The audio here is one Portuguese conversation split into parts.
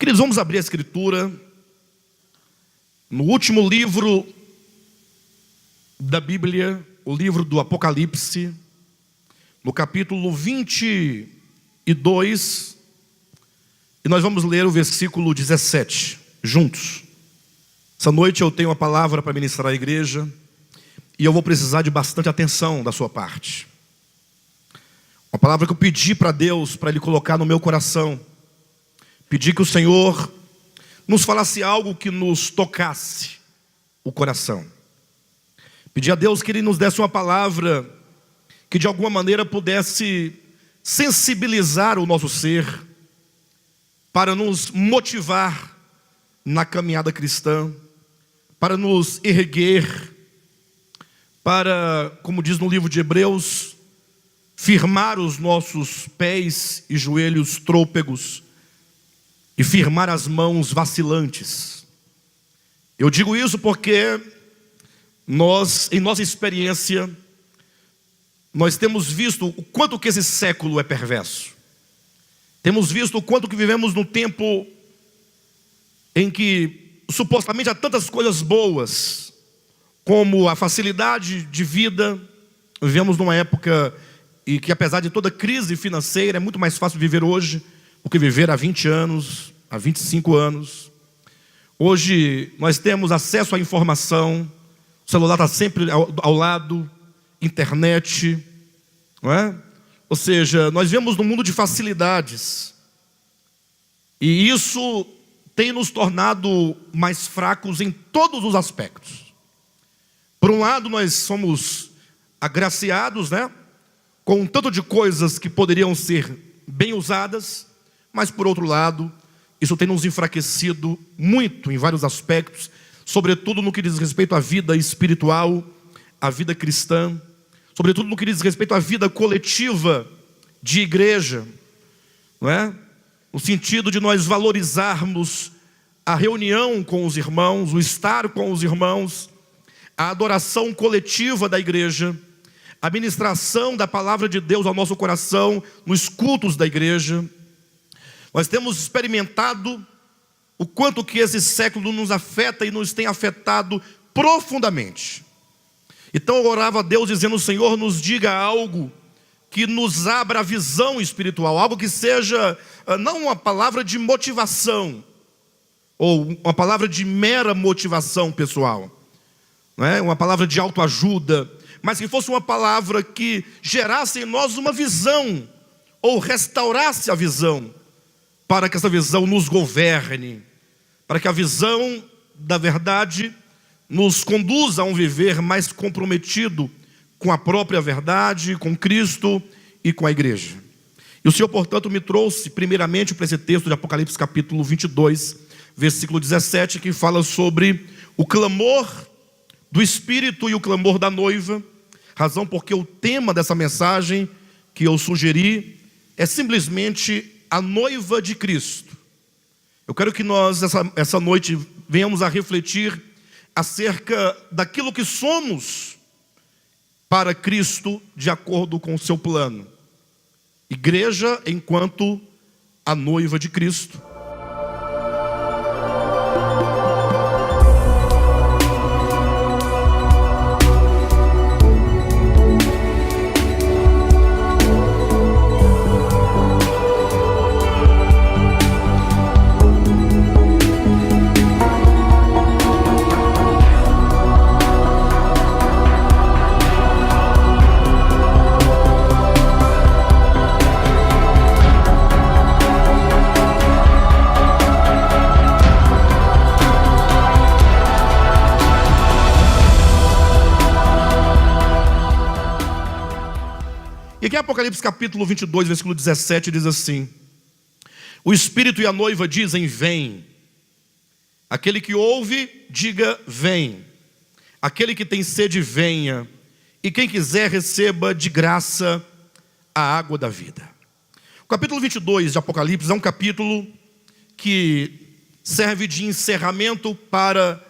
Queridos, vamos abrir a Escritura no último livro da Bíblia, o livro do Apocalipse, no capítulo 22, e nós vamos ler o versículo 17, juntos. Essa noite eu tenho uma palavra para ministrar à igreja, e eu vou precisar de bastante atenção da sua parte. Uma palavra que eu pedi para Deus, para Ele colocar no meu coração. Pedi que o Senhor nos falasse algo que nos tocasse o coração. Pedi a Deus que Ele nos desse uma palavra que de alguma maneira pudesse sensibilizar o nosso ser, para nos motivar na caminhada cristã, para nos erguer, para, como diz no livro de Hebreus, firmar os nossos pés e joelhos trôpegos e firmar as mãos vacilantes. Eu digo isso porque nós, em nossa experiência, nós temos visto o quanto que esse século é perverso. Temos visto o quanto que vivemos num tempo em que supostamente há tantas coisas boas, como a facilidade de vida. Vivemos numa época e que, apesar de toda crise financeira, é muito mais fácil viver hoje do que viver há 20 anos, há 25 anos. Hoje nós temos acesso à informação, o celular está sempre ao lado, internet, não é? Ou seja, nós vivemos num mundo de facilidades, e isso tem nos tornado mais fracos em todos os aspectos. Por um lado, nós somos agraciados, né, com um tanto de coisas que poderiam ser bem usadas, mas por outro lado, isso tem nos enfraquecido muito em vários aspectos, sobretudo no que diz respeito à vida espiritual, à vida cristã, sobretudo no que diz respeito à vida coletiva de igreja, não é? No sentido de nós valorizarmos a reunião com os irmãos, o estar com os irmãos, a adoração coletiva da igreja, a ministração da palavra de Deus ao nosso coração nos cultos da igreja. Nós temos experimentado o quanto que esse século nos afeta e nos tem afetado profundamente. Então eu orava a Deus dizendo: Senhor, nos diga algo que nos abra a visão espiritual, algo que seja não uma palavra de motivação, ou uma palavra de mera motivação pessoal, não é? Uma palavra de autoajuda, mas que fosse uma palavra que gerasse em nós uma visão, ou restaurasse a visão, para que essa visão nos governe, para que a visão da verdade nos conduza a um viver mais comprometido com a própria verdade, com Cristo e com a igreja. E o Senhor, portanto, me trouxe primeiramente para esse texto de Apocalipse capítulo 22, versículo 17, que fala sobre o clamor do Espírito e o clamor da noiva, razão porque o tema dessa mensagem que eu sugeri é simplesmente a noiva de Cristo. Eu quero que nós, essa noite, venhamos a refletir acerca daquilo que somos para Cristo, de acordo com o seu plano. Igreja enquanto a noiva de Cristo. E aqui em Apocalipse capítulo 22, versículo 17, diz assim: o Espírito e a noiva dizem: vem. Aquele que ouve, diga: vem. Aquele que tem sede, venha. E quem quiser, receba de graça a água da vida. O capítulo 22 de Apocalipse é um capítulo que serve de encerramento para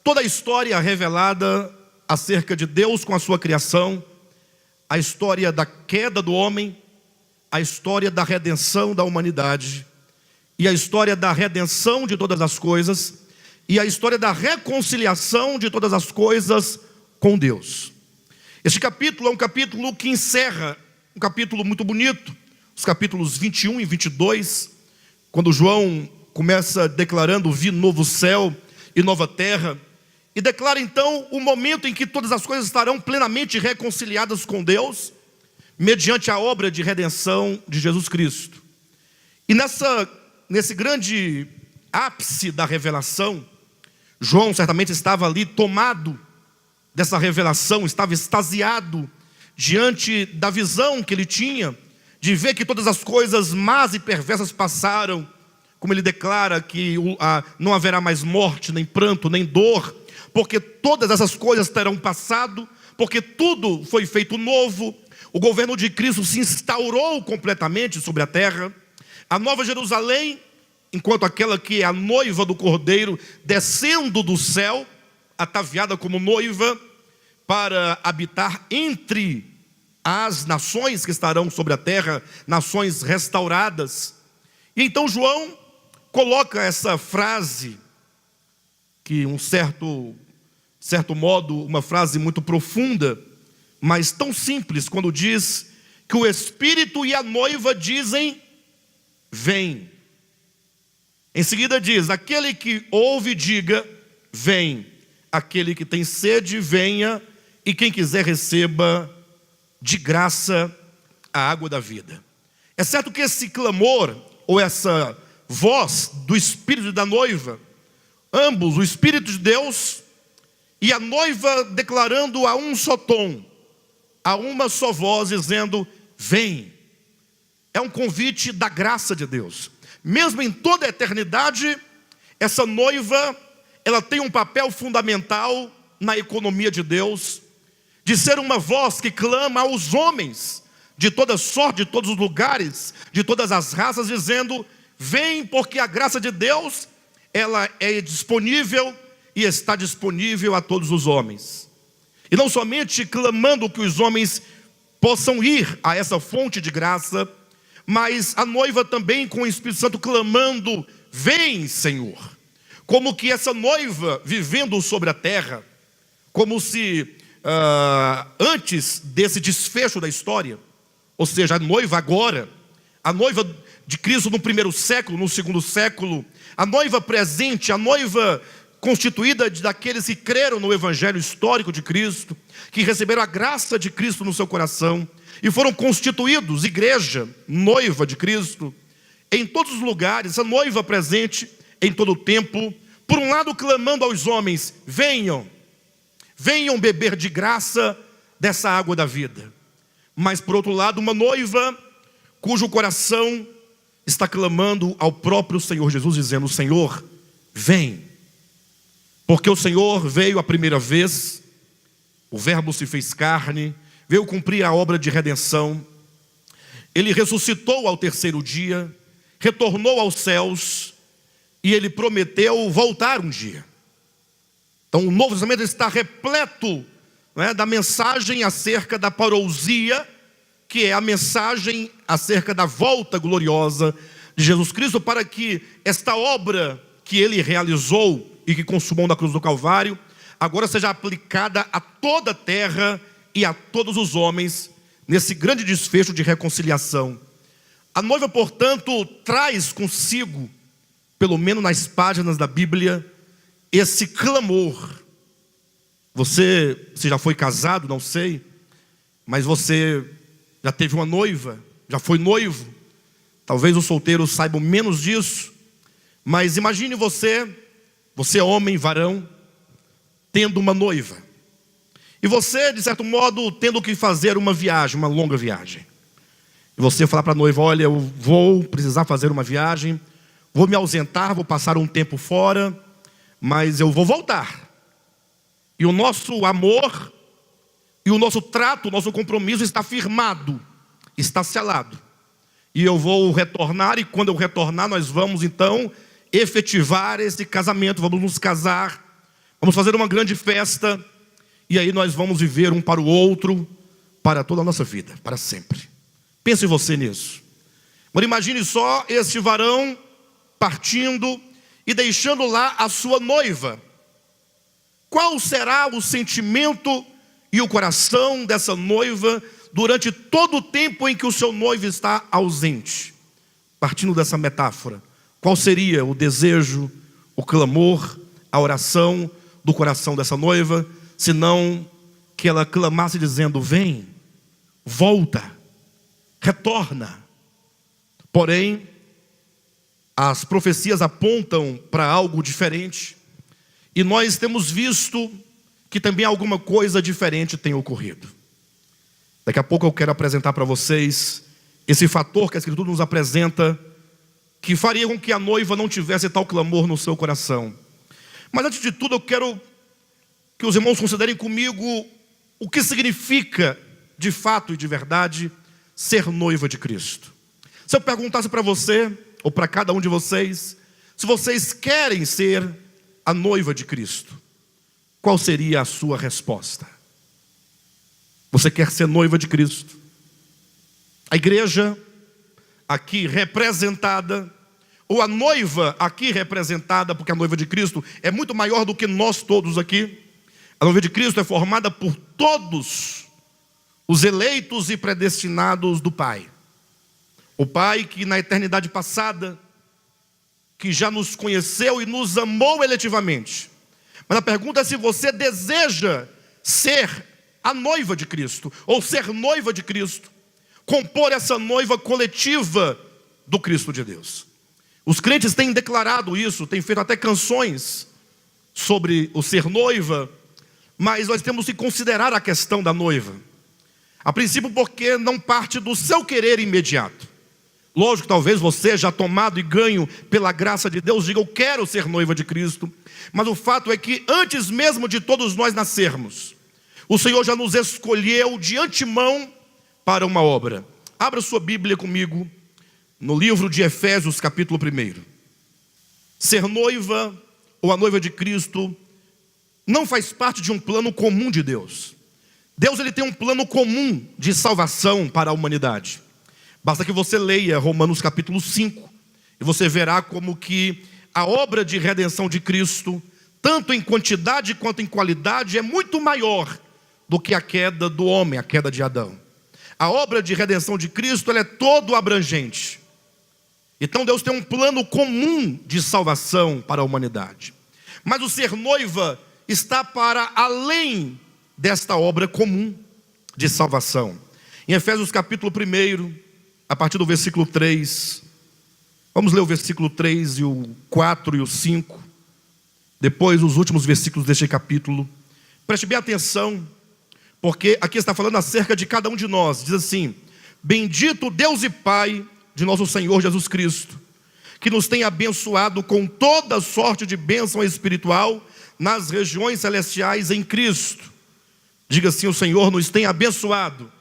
toda a história revelada acerca de Deus com a sua criação, a história da queda do homem, a história da redenção da humanidade, e a história da redenção de todas as coisas, e a história da reconciliação de todas as coisas com Deus. Este capítulo é um capítulo que encerra, um capítulo muito bonito, os capítulos 21 e 22, quando João começa declarando: vi novo céu e nova terra, e declara então o momento em que todas as coisas estarão plenamente reconciliadas com Deus, mediante a obra de redenção de Jesus Cristo. E nesse grande ápice da revelação, João certamente estava ali tomado dessa revelação, estava extasiado diante da visão que ele tinha, de ver que todas as coisas más e perversas passaram, como ele declara que não haverá mais morte, nem pranto, nem dor, porque todas essas coisas terão passado, porque tudo foi feito novo. O governo de Cristo se instaurou completamente sobre a terra. A Nova Jerusalém, enquanto aquela que é a noiva do Cordeiro, descendo do céu, ataviada como noiva, para habitar entre as nações que estarão sobre a terra, nações restauradas. E então João coloca essa frase, que um certo modo, uma frase muito profunda, mas tão simples, quando diz que o Espírito e a noiva dizem: vem. Em seguida diz: aquele que ouve, diga, vem. Aquele que tem sede, venha, e quem quiser receba de graça a água da vida. É certo que esse clamor, ou essa voz do Espírito e da noiva, ambos, o Espírito de Deus e a noiva, declarando a um só tom, a uma só voz, dizendo: vem. É um convite da graça de Deus. Mesmo em toda a eternidade, essa noiva, ela tem um papel fundamental na economia de Deus, de ser uma voz que clama aos homens de toda sorte, de todos os lugares, de todas as raças, dizendo: vem, porque a graça de Deus, ela é disponível e está disponível a todos os homens. E não somente clamando que os homens possam ir a essa fonte de graça, mas a noiva também com o Espírito Santo clamando: vem, Senhor. Como que essa noiva vivendo sobre a terra, como se antes desse desfecho da história, ou seja, a noiva agora, a noiva de Cristo no primeiro século, no segundo século, a noiva presente, a noiva constituída daqueles que creram no evangelho histórico de Cristo, que receberam a graça de Cristo no seu coração e foram constituídos igreja, noiva de Cristo, em todos os lugares, a noiva presente em todo o tempo, por um lado clamando aos homens: venham beber de graça dessa água da vida, mas por outro lado uma noiva cujo coração está clamando ao próprio Senhor Jesus, dizendo: Senhor, vem. Porque o Senhor veio a primeira vez, o Verbo se fez carne, veio cumprir a obra de redenção, Ele ressuscitou ao terceiro dia, retornou aos céus, e Ele prometeu voltar um dia. Então o Novo Testamento está repleto, da mensagem acerca da parousia, que é a mensagem acerca da volta gloriosa de Jesus Cristo, para que esta obra que Ele realizou e que consumou na cruz do Calvário, agora seja aplicada a toda a terra e a todos os homens, nesse grande desfecho de reconciliação. A noiva, portanto, traz consigo, pelo menos nas páginas da Bíblia, esse clamor. Você, se já foi casado, não sei, mas você já teve uma noiva, já foi noivo. Talvez os solteiros saibam menos disso, mas imagine você homem, varão, tendo uma noiva. E você, de certo modo, tendo que fazer uma viagem, uma longa viagem. E você falar para a noiva: olha, eu vou precisar fazer uma viagem, vou me ausentar, vou passar um tempo fora, mas eu vou voltar. E o nosso amor, e o nosso trato, o nosso compromisso está firmado, está selado. E eu vou retornar, e quando eu retornar, nós vamos então efetivar esse casamento, vamos nos casar, vamos fazer uma grande festa, e aí nós vamos viver um para o outro, para toda a nossa vida, para sempre. Pense você nisso. Mas imagine só este varão partindo e deixando lá a sua noiva. Qual será o sentimento e o coração dessa noiva durante todo o tempo em que o seu noivo está ausente? Partindo dessa metáfora, qual seria o desejo, o clamor, a oração do coração dessa noiva, senão que ela clamasse dizendo: vem, volta, retorna. Porém, as profecias apontam para algo diferente, e nós temos visto que também alguma coisa diferente tem ocorrido. Daqui a pouco eu quero apresentar para vocês esse fator que a Escritura nos apresenta, que faria com que a noiva não tivesse tal clamor no seu coração. Mas antes de tudo eu quero que os irmãos considerem comigo o que significa de fato e de verdade ser noiva de Cristo. Se eu perguntasse para você, ou para cada um de vocês, se vocês querem ser a noiva de Cristo, qual seria a sua resposta? Você quer ser noiva de Cristo? A igreja aqui representada, ou a noiva aqui representada, porque a noiva de Cristo é muito maior do que nós todos aqui. A noiva de Cristo é formada por todos os eleitos e predestinados do Pai. O Pai que na eternidade passada, que já nos conheceu e nos amou eletivamente. Mas a pergunta é se você deseja ser a noiva de Cristo, ou ser noiva de Cristo, compor essa noiva coletiva do Cristo de Deus. Os crentes têm declarado isso, têm feito até canções sobre o ser noiva, mas nós temos que considerar a questão da noiva. A princípio porque não parte do seu querer imediato. Lógico que talvez você, já tomado e ganho pela graça de Deus, diga: eu quero ser noiva de Cristo. Mas o fato é que antes mesmo de todos nós nascermos, o Senhor já nos escolheu de antemão para uma obra. Abra sua Bíblia comigo no livro de Efésios, capítulo 1. Ser noiva ou a noiva de Cristo não faz parte de um plano comum de Deus. Deus ele tem um plano comum de salvação para a humanidade. Basta que você leia Romanos capítulo 5 e você verá como que a obra de redenção de Cristo, tanto em quantidade quanto em qualidade, é muito maior do que a queda do homem, a queda de Adão. A obra de redenção de Cristo ela é todo abrangente. Então Deus tem um plano comum de salvação para a humanidade. Mas o ser noiva está para além desta obra comum de salvação. Em Efésios capítulo 1, a partir do versículo 3, vamos ler o versículo 3 e o 4 e o 5, depois os últimos versículos deste capítulo. Preste bem atenção, porque aqui está falando acerca de cada um de nós. Diz assim: bendito Deus e Pai de nosso Senhor Jesus Cristo, que nos tem abençoado com toda sorte de bênção espiritual nas regiões celestiais em Cristo. Diga assim: o Senhor nos tem abençoado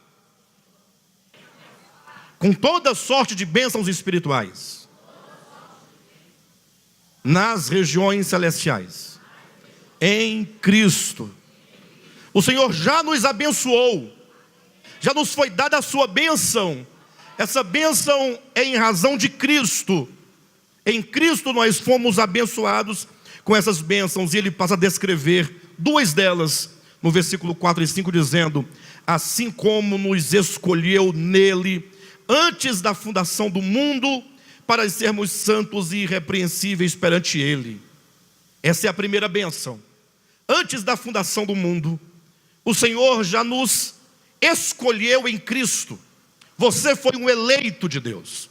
com toda sorte de bênçãos espirituais nas regiões celestiais em Cristo. O Senhor já nos abençoou, já nos foi dada a sua bênção. Essa bênção é em razão de Cristo. Em Cristo nós fomos abençoados com essas bênçãos. E ele passa a descrever duas delas no versículo 4 e 5, dizendo: assim como nos escolheu nele antes da fundação do mundo, para sermos santos e irrepreensíveis perante ele. Essa é a primeira bênção. Antes da fundação do mundo, o Senhor já nos escolheu em Cristo. Você foi um eleito de Deus.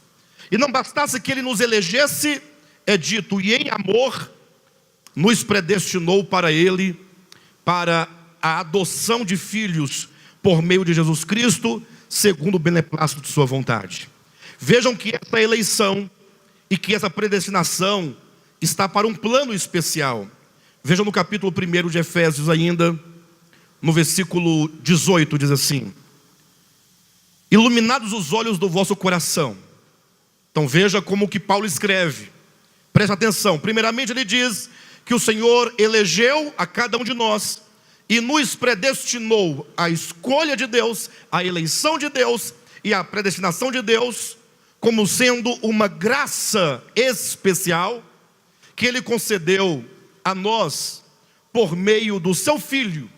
E não bastasse que ele nos elegesse, é dito: e em amor nos predestinou para ele, para a adoção de filhos por meio de Jesus Cristo, segundo o beneplácito de sua vontade. Vejam que essa eleição e que essa predestinação está para um plano especial. Vejam no capítulo 1 de Efésios ainda, no versículo 18, diz assim: iluminados os olhos do vosso coração. Então veja como que Paulo escreve. Preste atenção. Primeiramente ele diz que o Senhor elegeu a cada um de nós e nos predestinou. A escolha de Deus, a eleição de Deus e a predestinação de Deus como sendo uma graça especial que Ele concedeu a nós por meio do Seu Filho.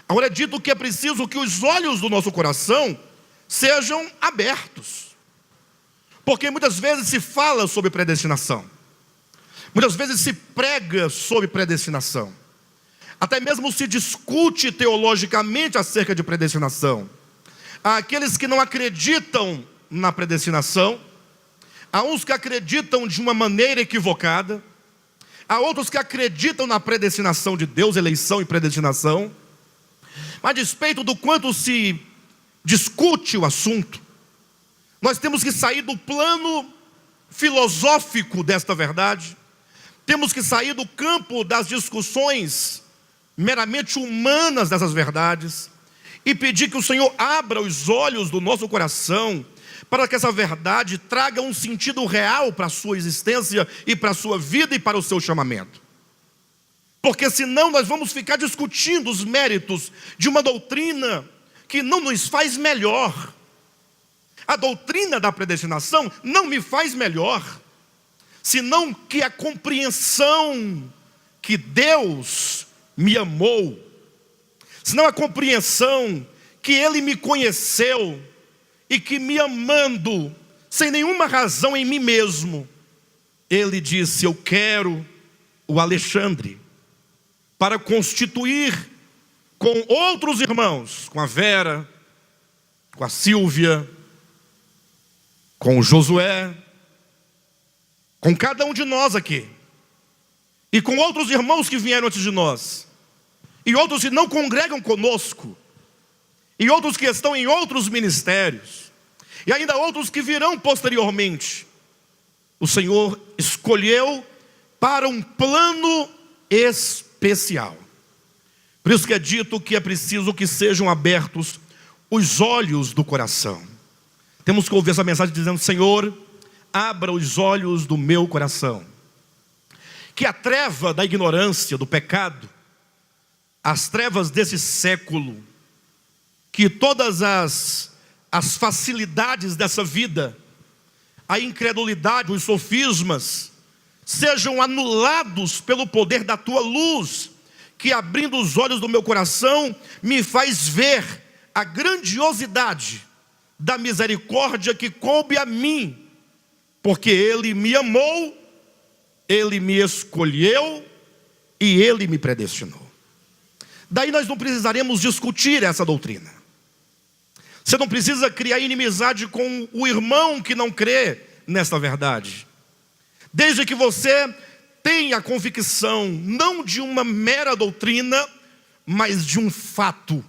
Agora é dito que é preciso que os olhos do nosso coração sejam abertos, porque muitas vezes se fala sobre predestinação, muitas vezes se prega sobre predestinação, até mesmo se discute teologicamente acerca de predestinação. Há aqueles que não acreditam na predestinação, há uns que acreditam de uma maneira equivocada, há outros que acreditam na predestinação de Deus, eleição e predestinação. Mas a despeito do quanto se discute o assunto, nós temos que sair do plano filosófico desta verdade, temos que sair do campo das discussões meramente humanas dessas verdades e pedir que o Senhor abra os olhos do nosso coração para que essa verdade traga um sentido real para a sua existência e para a sua vida e para o seu chamamento. Porque senão nós vamos ficar discutindo os méritos de uma doutrina que não nos faz melhor. A doutrina da predestinação não me faz melhor, senão que a compreensão que Deus me amou, senão a compreensão que Ele me conheceu e que me amando, sem nenhuma razão em mim mesmo, Ele disse: eu quero o Alexandre para constituir com outros irmãos, com a Vera, com a Silvia, com o Josué, com cada um de nós aqui, e com outros irmãos que vieram antes de nós, e outros que não congregam conosco, e outros que estão em outros ministérios, e ainda outros que virão posteriormente. O Senhor escolheu para um plano especial. Por isso que é dito que é preciso que sejam abertos os olhos do coração. Temos que ouvir essa mensagem dizendo: Senhor, abra os olhos do meu coração. Que a treva da ignorância, do pecado, as trevas desse século, que todas as facilidades dessa vida, a incredulidade, os sofismas, sejam anulados pelo poder da tua luz, que abrindo os olhos do meu coração, me faz ver a grandiosidade da misericórdia que coube a mim, porque Ele me amou, Ele me escolheu e Ele me predestinou. Daí nós não precisaremos discutir essa doutrina. Você não precisa criar inimizade com o irmão que não crê nesta verdade, desde que você tenha a convicção não de uma mera doutrina, mas de um fato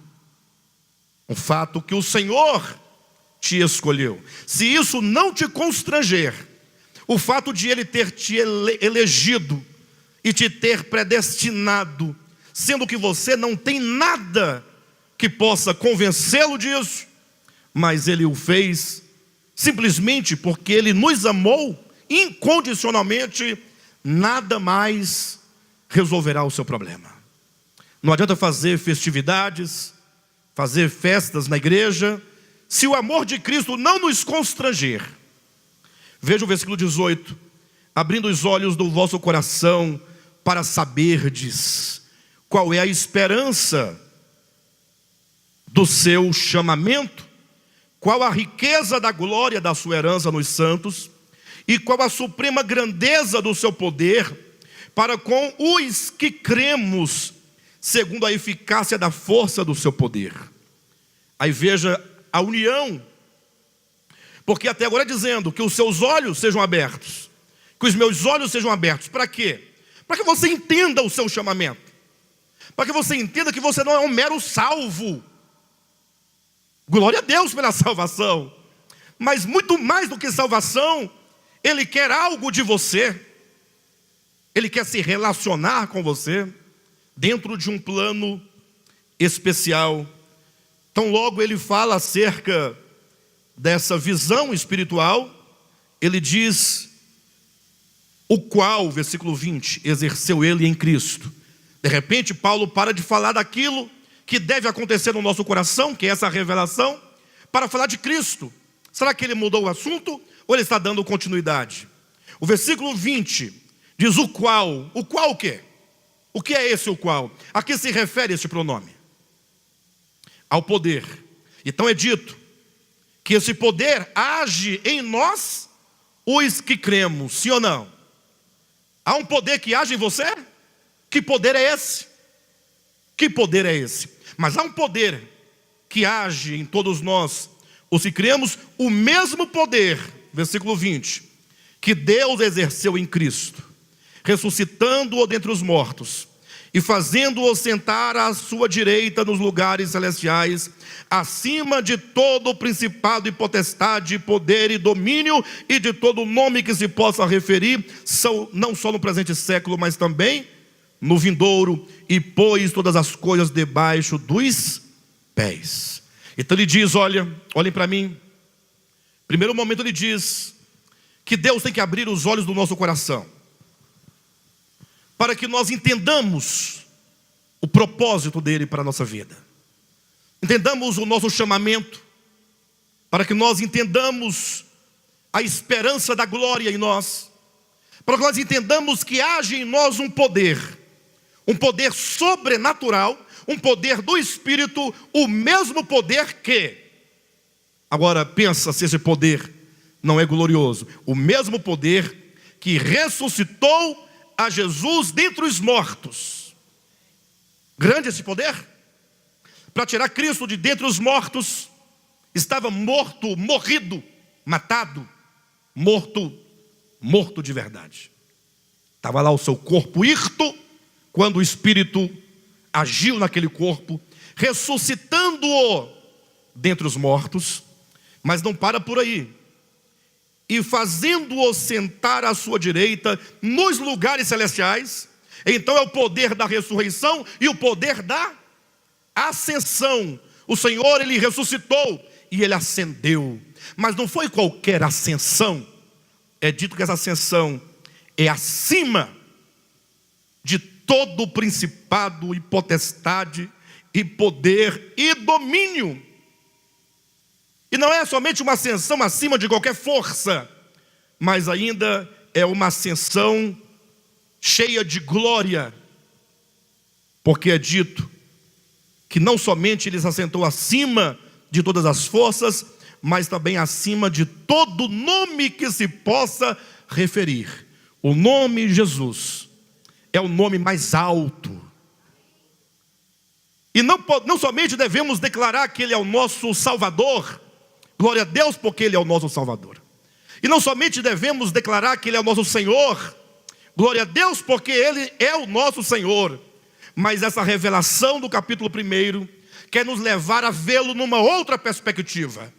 que o Senhor te escolheu. Se isso não te constranger, o fato de Ele ter te elegido e te ter predestinado, sendo que você não tem nada que possa convencê-lo disso, mas Ele o fez simplesmente porque Ele nos amou incondicionalmente, nada mais resolverá o seu problema. Não adianta fazer festividades, fazer festas na igreja, se o amor de Cristo não nos constranger. Veja o versículo 18: abrindo os olhos do vosso coração para saberdes qual é a esperança do seu chamamento, qual a riqueza da glória da sua herança nos santos, e qual a suprema grandeza do seu poder para com os que cremos, segundo a eficácia da força do seu poder. Aí veja a união, porque até agora é dizendo que os seus olhos sejam abertos, que os meus olhos sejam abertos. Para quê? Para que você entenda o seu chamamento, para que você entenda que você não é um mero salvo. Glória a Deus pela salvação, mas muito mais do que salvação, Ele quer algo de você. Ele quer se relacionar com você dentro de um plano especial. Então logo Ele fala acerca dessa visão espiritual, Ele diz: o qual, versículo 20, exerceu Ele em Cristo. De repente Paulo para de falar daquilo que deve acontecer no nosso coração, que é essa revelação, para falar de Cristo. Será que ele mudou o assunto? ou ele está dando continuidade? O versículo 20 diz o qual o quê? O que é esse o qual? A que se refere este pronome? Ao poder. Então é dito que esse poder age em nós, os que cremos, sim ou não? Há um poder que age em você? Que poder é esse? Que poder é esse? Mas há um poder que age em todos nós, os que cremos, o mesmo poder, versículo 20, que Deus exerceu em Cristo, ressuscitando-o dentre os mortos, e fazendo-o sentar à sua direita nos lugares celestiais, acima de todo principado e potestade, poder e domínio, e de todo nome que se possa referir, não só no presente século, mas também no vindouro, e pôs todas as coisas debaixo dos pés. Então ele diz, olhem para mim. Primeiro momento ele diz que Deus tem que abrir os olhos do nosso coração, para que nós entendamos o propósito dele para a nossa vida. Entendamos o nosso chamamento, para que nós entendamos a esperança da glória em nós, para que nós entendamos que age em nós um poder sobrenatural, um poder do Espírito, o mesmo poder que... Agora pensa se esse poder não é glorioso. O mesmo poder que ressuscitou a Jesus dentre os mortos. Grande esse poder. Para tirar Cristo de dentre os mortos, estava morrido, matado, morto de verdade. Estava lá o seu corpo hirto, quando o Espírito agiu naquele corpo, ressuscitando-o dentre os mortos. Mas não para por aí. E fazendo-o sentar à sua direita nos lugares celestiais. Então é o poder da ressurreição e o poder da ascensão. O Senhor, ele ressuscitou e ele ascendeu. Mas não foi qualquer ascensão. É dito que essa ascensão é acima de todo o principado e potestade e poder e domínio. E não é somente uma ascensão acima de qualquer força, mas ainda é uma ascensão cheia de glória, porque é dito que não somente ele se assentou acima de todas as forças, mas também acima de todo nome que se possa referir. O nome Jesus é o nome mais alto. E não somente devemos declarar que ele é o nosso Salvador, glória a Deus porque ele é o nosso Salvador. E não somente devemos declarar que ele é o nosso Senhor, glória a Deus porque ele é o nosso Senhor. Mas essa revelação do capítulo 1 quer nos levar a vê-lo numa outra perspectiva.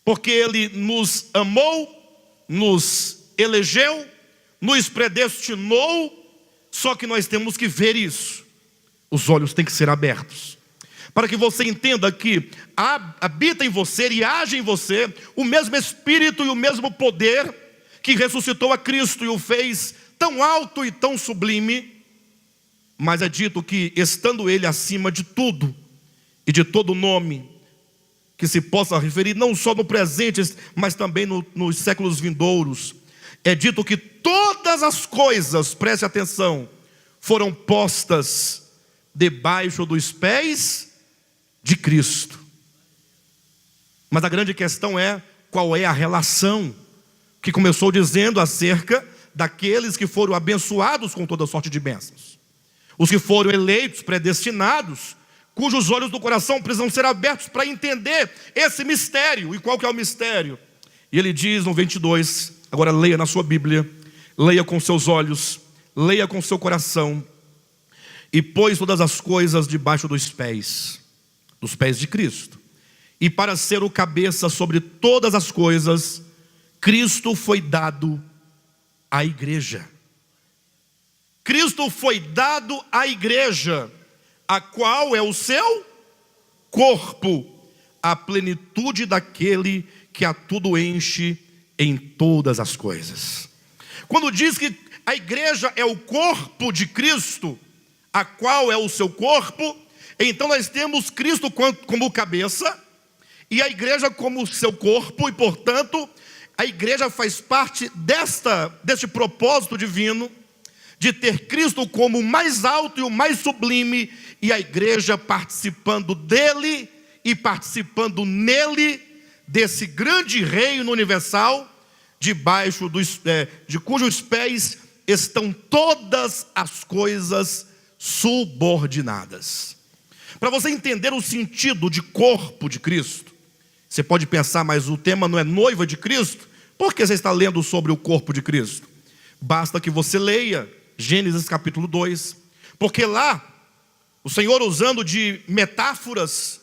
Porque ele nos amou, nos elegeu, nos predestinou, só que nós temos que ver isso. Os olhos têm que ser abertos, para que você entenda que habita em você e age em você o mesmo Espírito e o mesmo poder que ressuscitou a Cristo e o fez tão alto e tão sublime. Mas é dito que, estando ele acima de tudo e de todo nome que se possa referir, não só no presente, mas também nos séculos vindouros, é dito que todas as coisas, preste atenção, foram postas debaixo dos pés de Cristo. Mas a grande questão é, qual é a relação? Que começou dizendo acerca daqueles que foram abençoados com toda sorte de bênçãos. Os que foram eleitos, predestinados, cujos olhos do coração precisam ser abertos para entender esse mistério. E qual que é o mistério? E ele diz no 22, agora leia na sua Bíblia, leia com seus olhos, leia com seu coração. E pôs todas as coisas debaixo dos pés de Cristo. E para ser o cabeça sobre todas as coisas, Cristo foi dado à igreja. Cristo foi dado à igreja, a qual é o seu corpo, a plenitude daquele que a tudo enche em todas as coisas. Quando diz que a igreja é o corpo de Cristo, a qual é o seu corpo, então nós temos Cristo como cabeça, e a igreja como seu corpo, e portanto, a igreja faz parte deste propósito divino, de ter Cristo como o mais alto e o mais sublime, e a igreja participando dele e participando nele, desse grande reino universal, debaixo de cujos pés estão todas as coisas subordinadas. Para você entender o sentido de corpo de Cristo, você pode pensar, mas o tema não é noiva de Cristo? Por que você está lendo sobre o corpo de Cristo? Basta que você leia Gênesis capítulo 2, porque lá, o Senhor, usando de metáforas,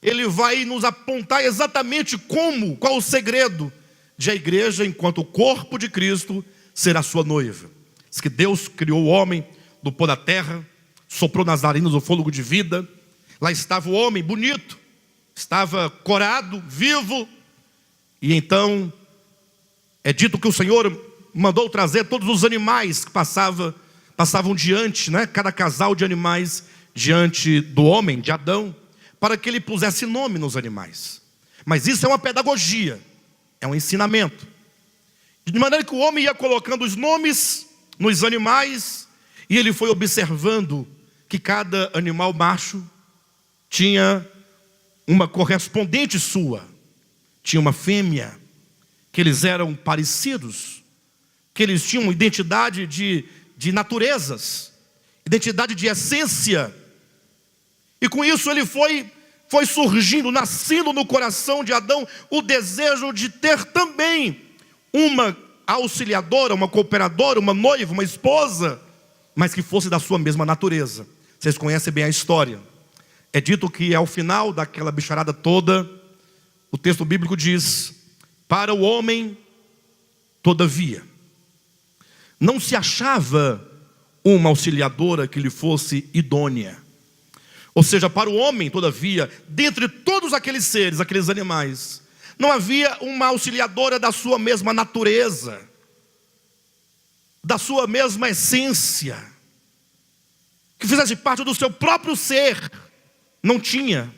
Ele vai nos apontar exatamente qual o segredo de a igreja, enquanto o corpo de Cristo, ser a sua noiva. Diz que Deus criou o homem do pó da terra, soprou nas narinas o fôlego de vida. Lá estava o homem bonito, estava corado, vivo. E então é dito que o Senhor mandou trazer todos os animais que passavam diante, cada casal de animais diante do homem, de Adão, para que ele pusesse nome nos animais. Mas isso é uma pedagogia, é um ensinamento, de maneira que o homem ia colocando os nomes nos animais, e ele foi observando que cada animal macho tinha uma correspondente sua, tinha uma fêmea, que eles eram parecidos, que eles tinham identidade de naturezas, identidade de essência, e com isso ele foi surgindo, nascendo no coração de Adão o desejo de ter também uma auxiliadora, uma cooperadora, uma noiva, uma esposa, mas que fosse da sua mesma natureza. Vocês conhecem bem a história. É dito que ao final daquela bicharada toda, o texto bíblico diz: para o homem, todavia, não se achava uma auxiliadora que lhe fosse idônea. Ou seja, para o homem, todavia, dentre todos aqueles seres, aqueles animais, não havia uma auxiliadora da sua mesma natureza, da sua mesma essência, que fizesse parte do seu próprio ser. Não tinha.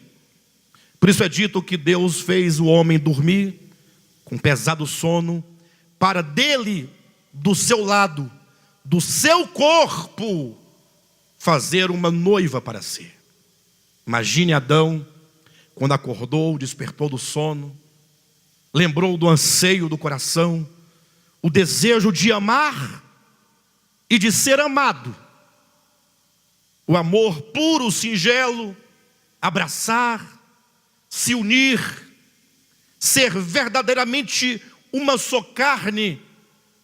Por isso é dito que Deus fez o homem dormir com pesado sono, para dele, do seu lado, do seu corpo, fazer uma noiva para si. Imagine Adão, quando acordou, despertou do sono, lembrou do anseio do coração, o desejo de amar e de ser amado. O amor puro, singelo, abraçar, se unir, ser verdadeiramente uma só carne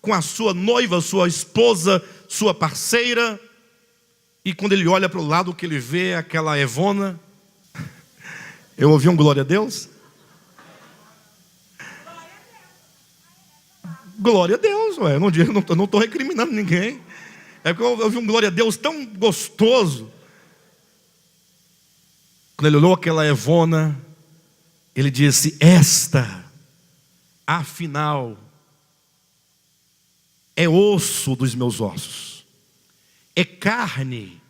com a sua noiva, sua esposa, sua parceira. E quando ele olha para o lado, que ele vê aquela Evona, eu ouvi um glória a Deus. Glória a Deus, ué. Eu não estou recriminando ninguém. É porque eu ouvi um glória a Deus tão gostoso. Quando ele olhou aquela Evona, ele disse: esta, afinal, é osso dos meus ossos, é carne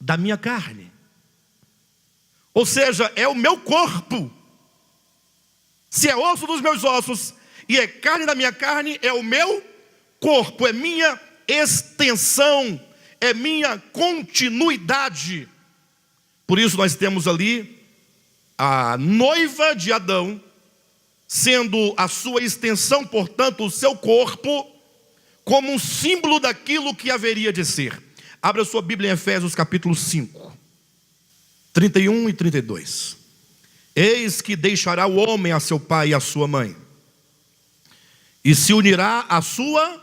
da minha carne. Ou seja, é o meu corpo. Se é osso dos meus ossos e é carne da minha carne, é o meu corpo, é minha extensão, é minha continuidade. Por isso nós temos ali a noiva de Adão, sendo a sua extensão, portanto, o seu corpo, como um símbolo daquilo que haveria de ser. Abra sua Bíblia em Efésios capítulo 5, 31 e 32. Eis que deixará o homem a seu pai e a sua mãe, e se unirá à sua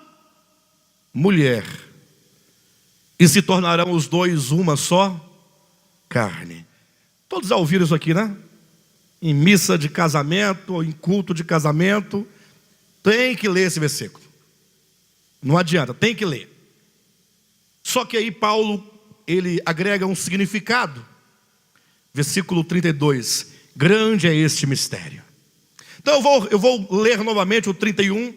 mulher, e se tornarão os dois uma só carne. Todos já ouviram isso aqui, né? Em missa de casamento, ou em culto de casamento, tem que ler esse versículo. Não adianta, tem que ler. Só que aí Paulo, ele agrega um significado. Versículo 32. Grande é este mistério. Então eu vou ler novamente o 31.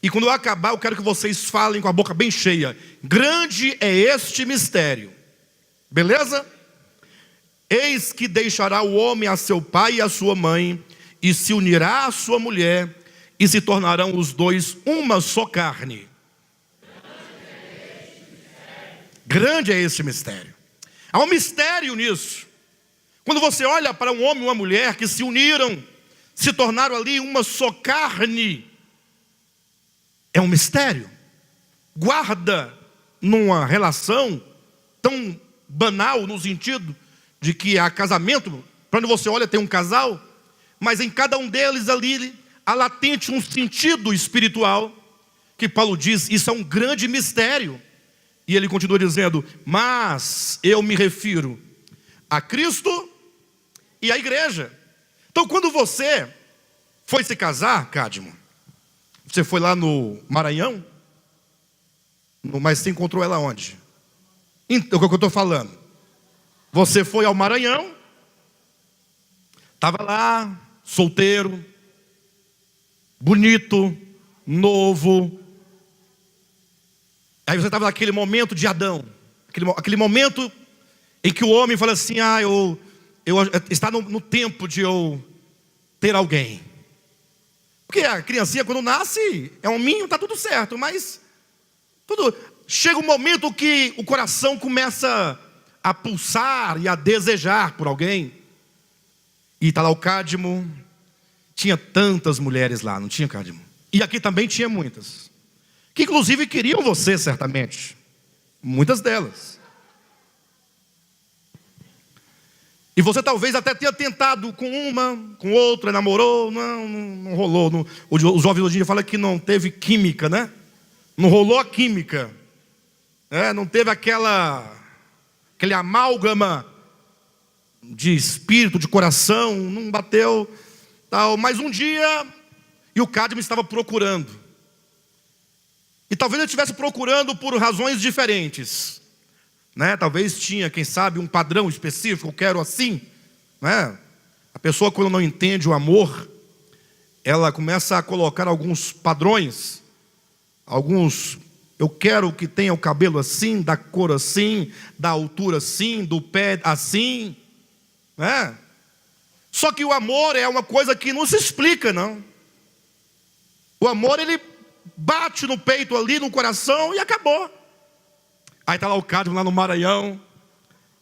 E quando eu acabar, eu quero que vocês falem com a boca bem cheia. Grande é este mistério. Beleza? Eis que deixará o homem a seu pai e a sua mãe, e se unirá à sua mulher, e se tornarão os dois uma só carne. Grande é esse mistério. Há um mistério nisso. Quando você olha para um homem e uma mulher que se uniram, se tornaram ali uma só carne, é um mistério. Guarda numa relação tão banal no sentido de que há casamento, para onde você olha tem um casal, mas em cada um deles ali há latente um sentido espiritual, que Paulo diz, isso é um grande mistério. E ele continua dizendo, mas eu me refiro a Cristo e à igreja. Então quando você foi se casar, Cadmo, você foi lá no Maranhão, mas você encontrou ela onde? Então, o que eu estou falando? Você foi ao Maranhão, estava lá, solteiro, bonito, novo. Aí você estava naquele momento de Adão, aquele momento em que o homem fala assim, está no tempo de eu ter alguém. Porque a criancinha quando nasce, é um hominho, está tudo certo, mas chega um momento que o coração começa a pulsar e a desejar por alguém. E está lá o Cadmo, tinha tantas mulheres lá, não tinha, Cadmo? E aqui também tinha muitas, que inclusive queriam você certamente, muitas delas. E você talvez até tenha tentado com uma, com outra, namorou, não rolou. Os jovens hoje em dia falam que não teve química, né? Não rolou a química, não teve aquele amálgama de espírito, de coração, não bateu, tal. Mas um dia, e o Cadmo estava procurando, e talvez ele estivesse procurando por razões diferentes, talvez tinha, quem sabe, um padrão específico, eu quero assim, A pessoa quando não entende o amor, ela começa a colocar alguns padrões, eu quero que tenha o cabelo assim, da cor assim, da altura assim, do pé assim, Só que o amor é uma coisa que não se explica, não. O amor, ele bate no peito ali, no coração e acabou. Aí está lá o Cadmo lá no Maranhão,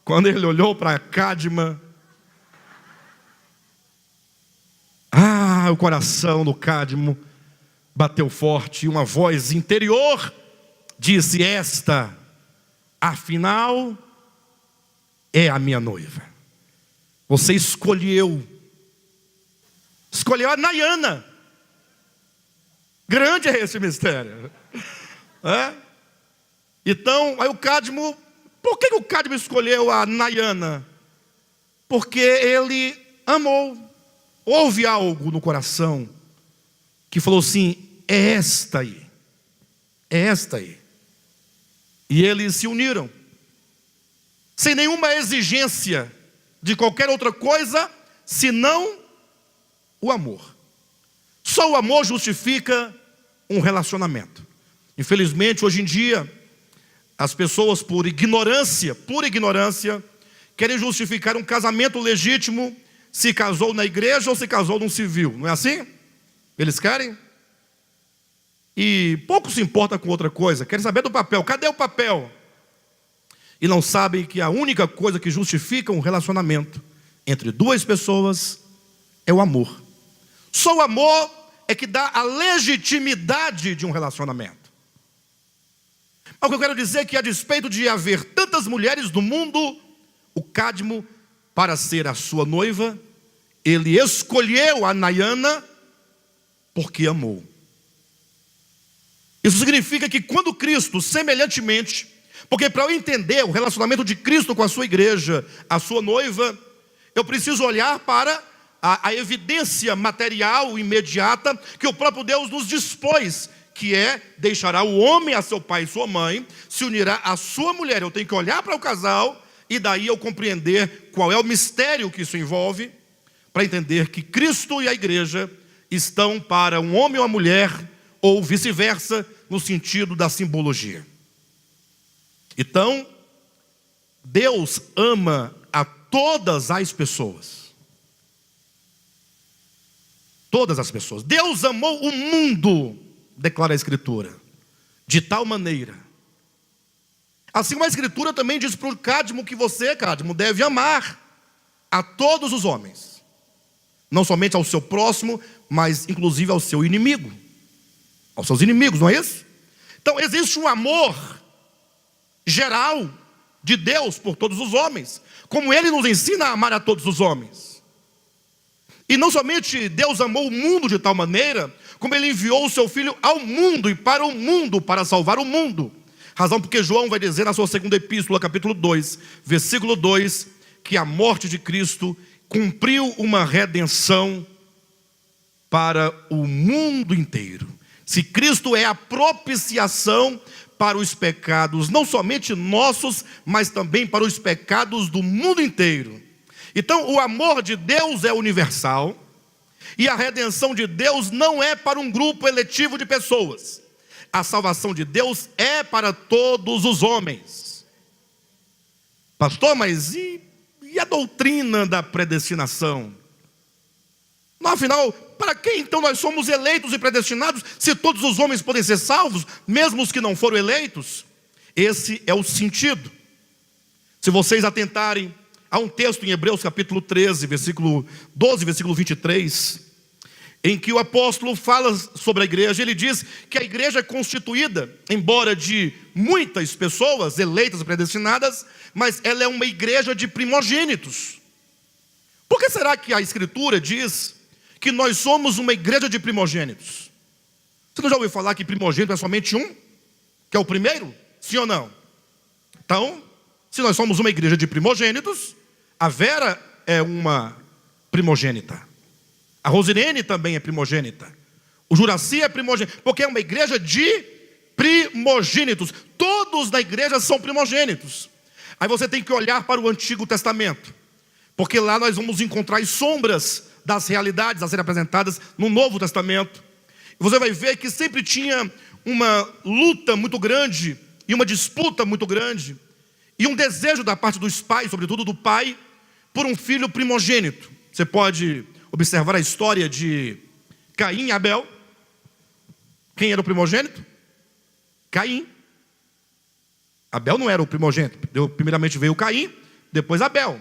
quando ele olhou para a Cadma, o coração do Cadmo bateu forte, e uma voz interior disse, esta, afinal, é a minha noiva. Você escolheu a Nayana. Grande é esse mistério. Então, aí o Cadmo, por que o Cadmo escolheu a Nayana? Porque ele amou. Houve algo no coração que falou assim, é esta aí. E eles se uniram, sem nenhuma exigência de qualquer outra coisa, senão o amor. Só o amor justifica um relacionamento. Infelizmente, hoje em dia, as pessoas por ignorância, querem justificar um casamento legítimo, se casou na igreja ou se casou num civil, não é assim? Eles querem? E pouco se importa com outra coisa, querem saber do papel, cadê o papel? E não sabem que a única coisa que justifica um relacionamento entre duas pessoas é o amor. Só o amor é que dá a legitimidade de um relacionamento. Mas o que eu quero dizer é que, a despeito de haver tantas mulheres no mundo, o Cadmo, para ser a sua noiva, ele escolheu a Nayana porque amou. Isso significa que quando Cristo, semelhantemente, porque para eu entender o relacionamento de Cristo com a sua igreja, a sua noiva, eu preciso olhar para a evidência material imediata que o próprio Deus nos dispôs, que é, deixará o homem a seu pai e sua mãe, se unirá à sua mulher. Eu tenho que olhar para o casal e daí eu compreender qual é o mistério que isso envolve, para entender que Cristo e a igreja estão para um homem ou uma mulher, ou vice-versa, no sentido da simbologia. Então, Deus ama a todas as pessoas. Todas as pessoas. Deus amou o mundo, declara a Escritura, de tal maneira. Assim como a Escritura também diz para o Cadmo que você, Cadmo, deve amar a todos os homens. Não somente ao seu próximo, mas inclusive ao seu inimigo. Aos seus inimigos, não é isso? Então existe um amor geral de Deus por todos os homens, como Ele nos ensina a amar a todos os homens. E não somente Deus amou o mundo de tal maneira, como Ele enviou o seu Filho ao mundo e para o mundo, para salvar o mundo. Razão porque João vai dizer na sua segunda epístola, capítulo 2, versículo 2, que a morte de Cristo cumpriu uma redenção para o mundo inteiro. Se Cristo é a propiciação para os pecados, não somente nossos, mas também para os pecados do mundo inteiro. Então, o amor de Deus é universal, e a redenção de Deus não é para um grupo eletivo de pessoas. A salvação de Deus é para todos os homens. Pastor, mas e a doutrina da predestinação? Não, afinal, para que então nós somos eleitos e predestinados, se todos os homens podem ser salvos, mesmo os que não foram eleitos? Esse é o sentido. Se vocês atentarem há um texto em Hebreus capítulo 13, versículo 12, versículo 23, em que o apóstolo fala sobre a igreja. Ele diz que a igreja é constituída, embora de muitas pessoas eleitas e predestinadas, mas ela é uma igreja de primogênitos. Por que será que a Escritura diz que nós somos uma igreja de primogênitos? Você não já ouviu falar que primogênito é somente um? Que é o primeiro? Sim ou não? Então, se nós somos uma igreja de primogênitos, a Vera é uma primogênita. A Rosilene também é primogênita. O Juraci é primogênito, porque é uma igreja de primogênitos. Todos na igreja são primogênitos. Aí você tem que olhar para o Antigo Testamento, porque lá nós vamos encontrar as sombras das realidades a serem apresentadas no Novo Testamento. E você vai ver que sempre tinha uma luta muito grande e uma disputa muito grande, e um desejo da parte dos pais, sobretudo do pai, por um filho primogênito. Você pode observar a história de Caim e Abel. Quem era o primogênito? Caim. Abel não era o primogênito. Primeiramente veio Caim, depois Abel.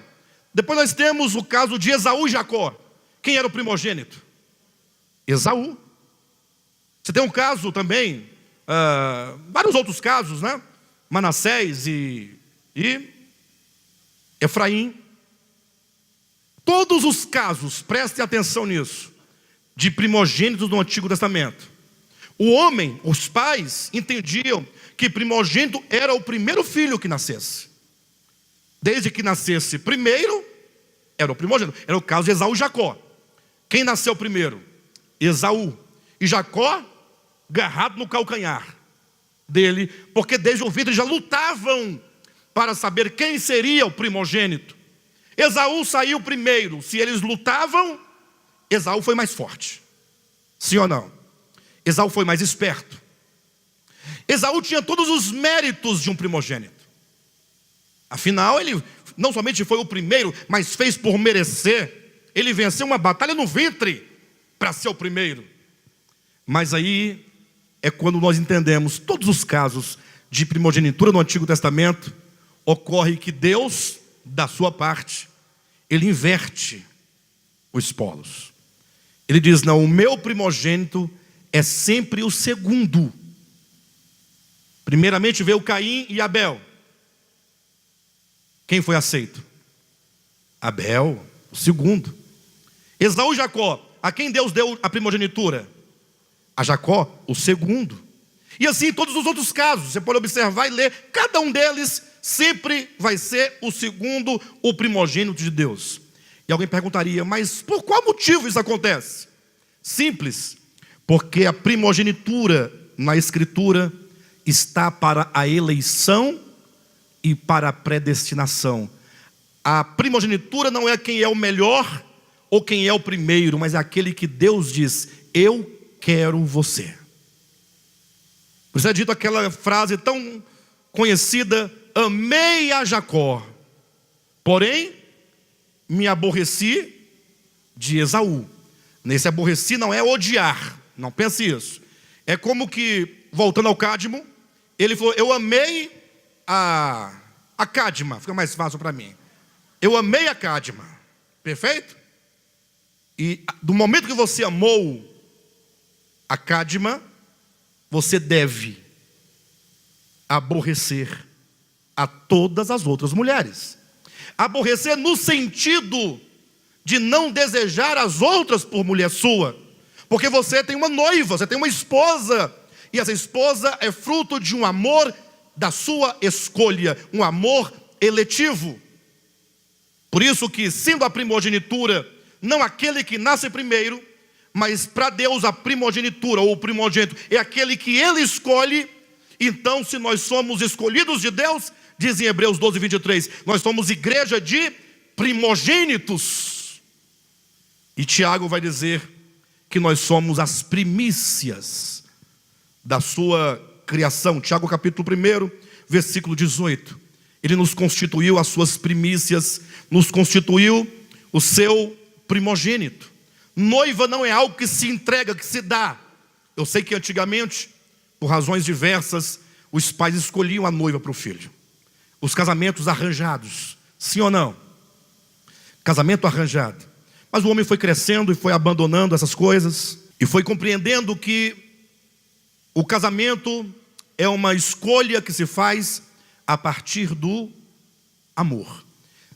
Depois nós temos o caso de Esaú e Jacó. Quem era o primogênito? Esaú. Você tem um caso também, vários outros casos, né? Manassés e Efraim. Todos os casos, preste atenção nisso, de primogênitos do Antigo Testamento. O homem, os pais, entendiam que primogênito era o primeiro filho que nascesse. Desde que nascesse primeiro, era o primogênito. Era o caso de Esaú e Jacó. Quem nasceu primeiro? Esaú. E Jacó, agarrado no calcanhar dele, porque desde o ventre já lutavam para saber quem seria o primogênito. Esaú saiu primeiro. Se eles lutavam, Esaú foi mais forte. Sim ou não? Esaú foi mais esperto. Esaú tinha todos os méritos de um primogênito. Afinal, ele não somente foi o primeiro, mas fez por merecer. Ele venceu uma batalha no ventre para ser o primeiro. Mas aí é quando nós entendemos todos os casos de primogenitura no Antigo Testamento. Ocorre que Deus, da sua parte, Ele inverte os polos. Ele diz: não, o meu primogênito é sempre o segundo. Primeiramente veio Caim e Abel. Quem foi aceito? Abel, o segundo. Esaú e Jacó, a quem Deus deu a primogenitura? A Jacó, o segundo. E assim todos os outros casos, você pode observar e ler, cada um deles sempre vai ser o segundo, o primogênito de Deus. E alguém perguntaria: mas por qual motivo isso acontece? Simples, porque a primogenitura na Escritura está para a eleição e para a predestinação. A primogenitura não é quem é o melhor ou quem é o primeiro, mas é aquele que Deus diz: eu quero você. Por isso é dito aquela frase tão conhecida: amei a Jacó, porém me aborreci de Esaú. Nesse aborreci não é odiar, não pense isso. É como que, voltando ao Cadmo, ele falou, eu amei a Cadma, fica mais fácil para mim. Eu amei a Cadma, perfeito? E do momento que você amou a Cadma, você deve aborrecer a todas as outras mulheres. Aborrecer no sentido de não desejar as outras por mulher sua, porque você tem uma noiva, você tem uma esposa, e essa esposa é fruto de um amor da sua escolha, um amor eletivo. Por isso que, sendo a primogenitura, não aquele que nasce primeiro, mas para Deus a primogenitura ou o primogênito é aquele que Ele escolhe. Então, se nós somos escolhidos de Deus, diz em Hebreus 12, 23, nós somos igreja de primogênitos. E Tiago vai dizer que nós somos as primícias da sua criação. Tiago capítulo 1, versículo 18. Ele nos constituiu as suas primícias, nos constituiu o seu primogênito. Noiva não é algo que se entrega, que se dá. Eu sei que antigamente, por razões diversas, os pais escolhiam a noiva para o filho. Os casamentos arranjados, sim ou não? Casamento arranjado. Mas o homem foi crescendo e foi abandonando essas coisas, e foi compreendendo que o casamento é uma escolha que se faz a partir do amor.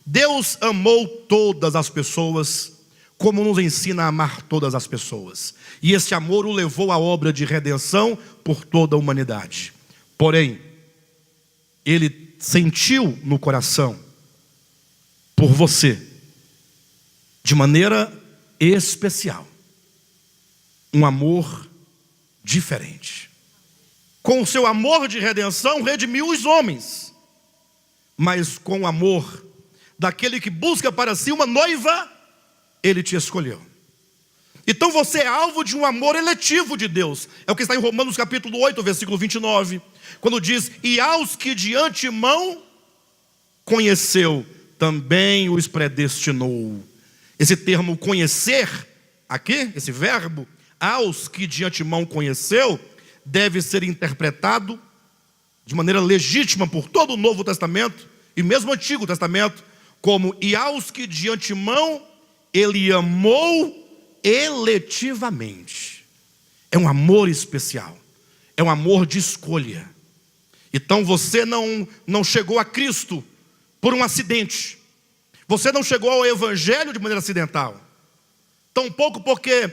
Deus amou todas as pessoas, como nos ensina a amar todas as pessoas. E esse amor o levou à obra de redenção por toda a humanidade. Porém, Ele sentiu no coração por você, de maneira especial, um amor diferente. Com o seu amor de redenção, redimiu os homens. Mas com o amor daquele que busca para si uma noiva, Ele te escolheu. Então você é alvo de um amor eletivo de Deus. É o que está em Romanos capítulo 8, versículo 29. Quando diz, e aos que de antemão conheceu, também os predestinou. Esse termo conhecer, aqui, esse verbo, aos que de antemão conheceu, deve ser interpretado de maneira legítima por todo o Novo Testamento, e mesmo o Antigo Testamento, como, e aos que de antemão Ele amou eletivamente. É um amor especial, é um amor de escolha. Então você não chegou a Cristo por um acidente, você não chegou ao Evangelho de maneira acidental, tampouco porque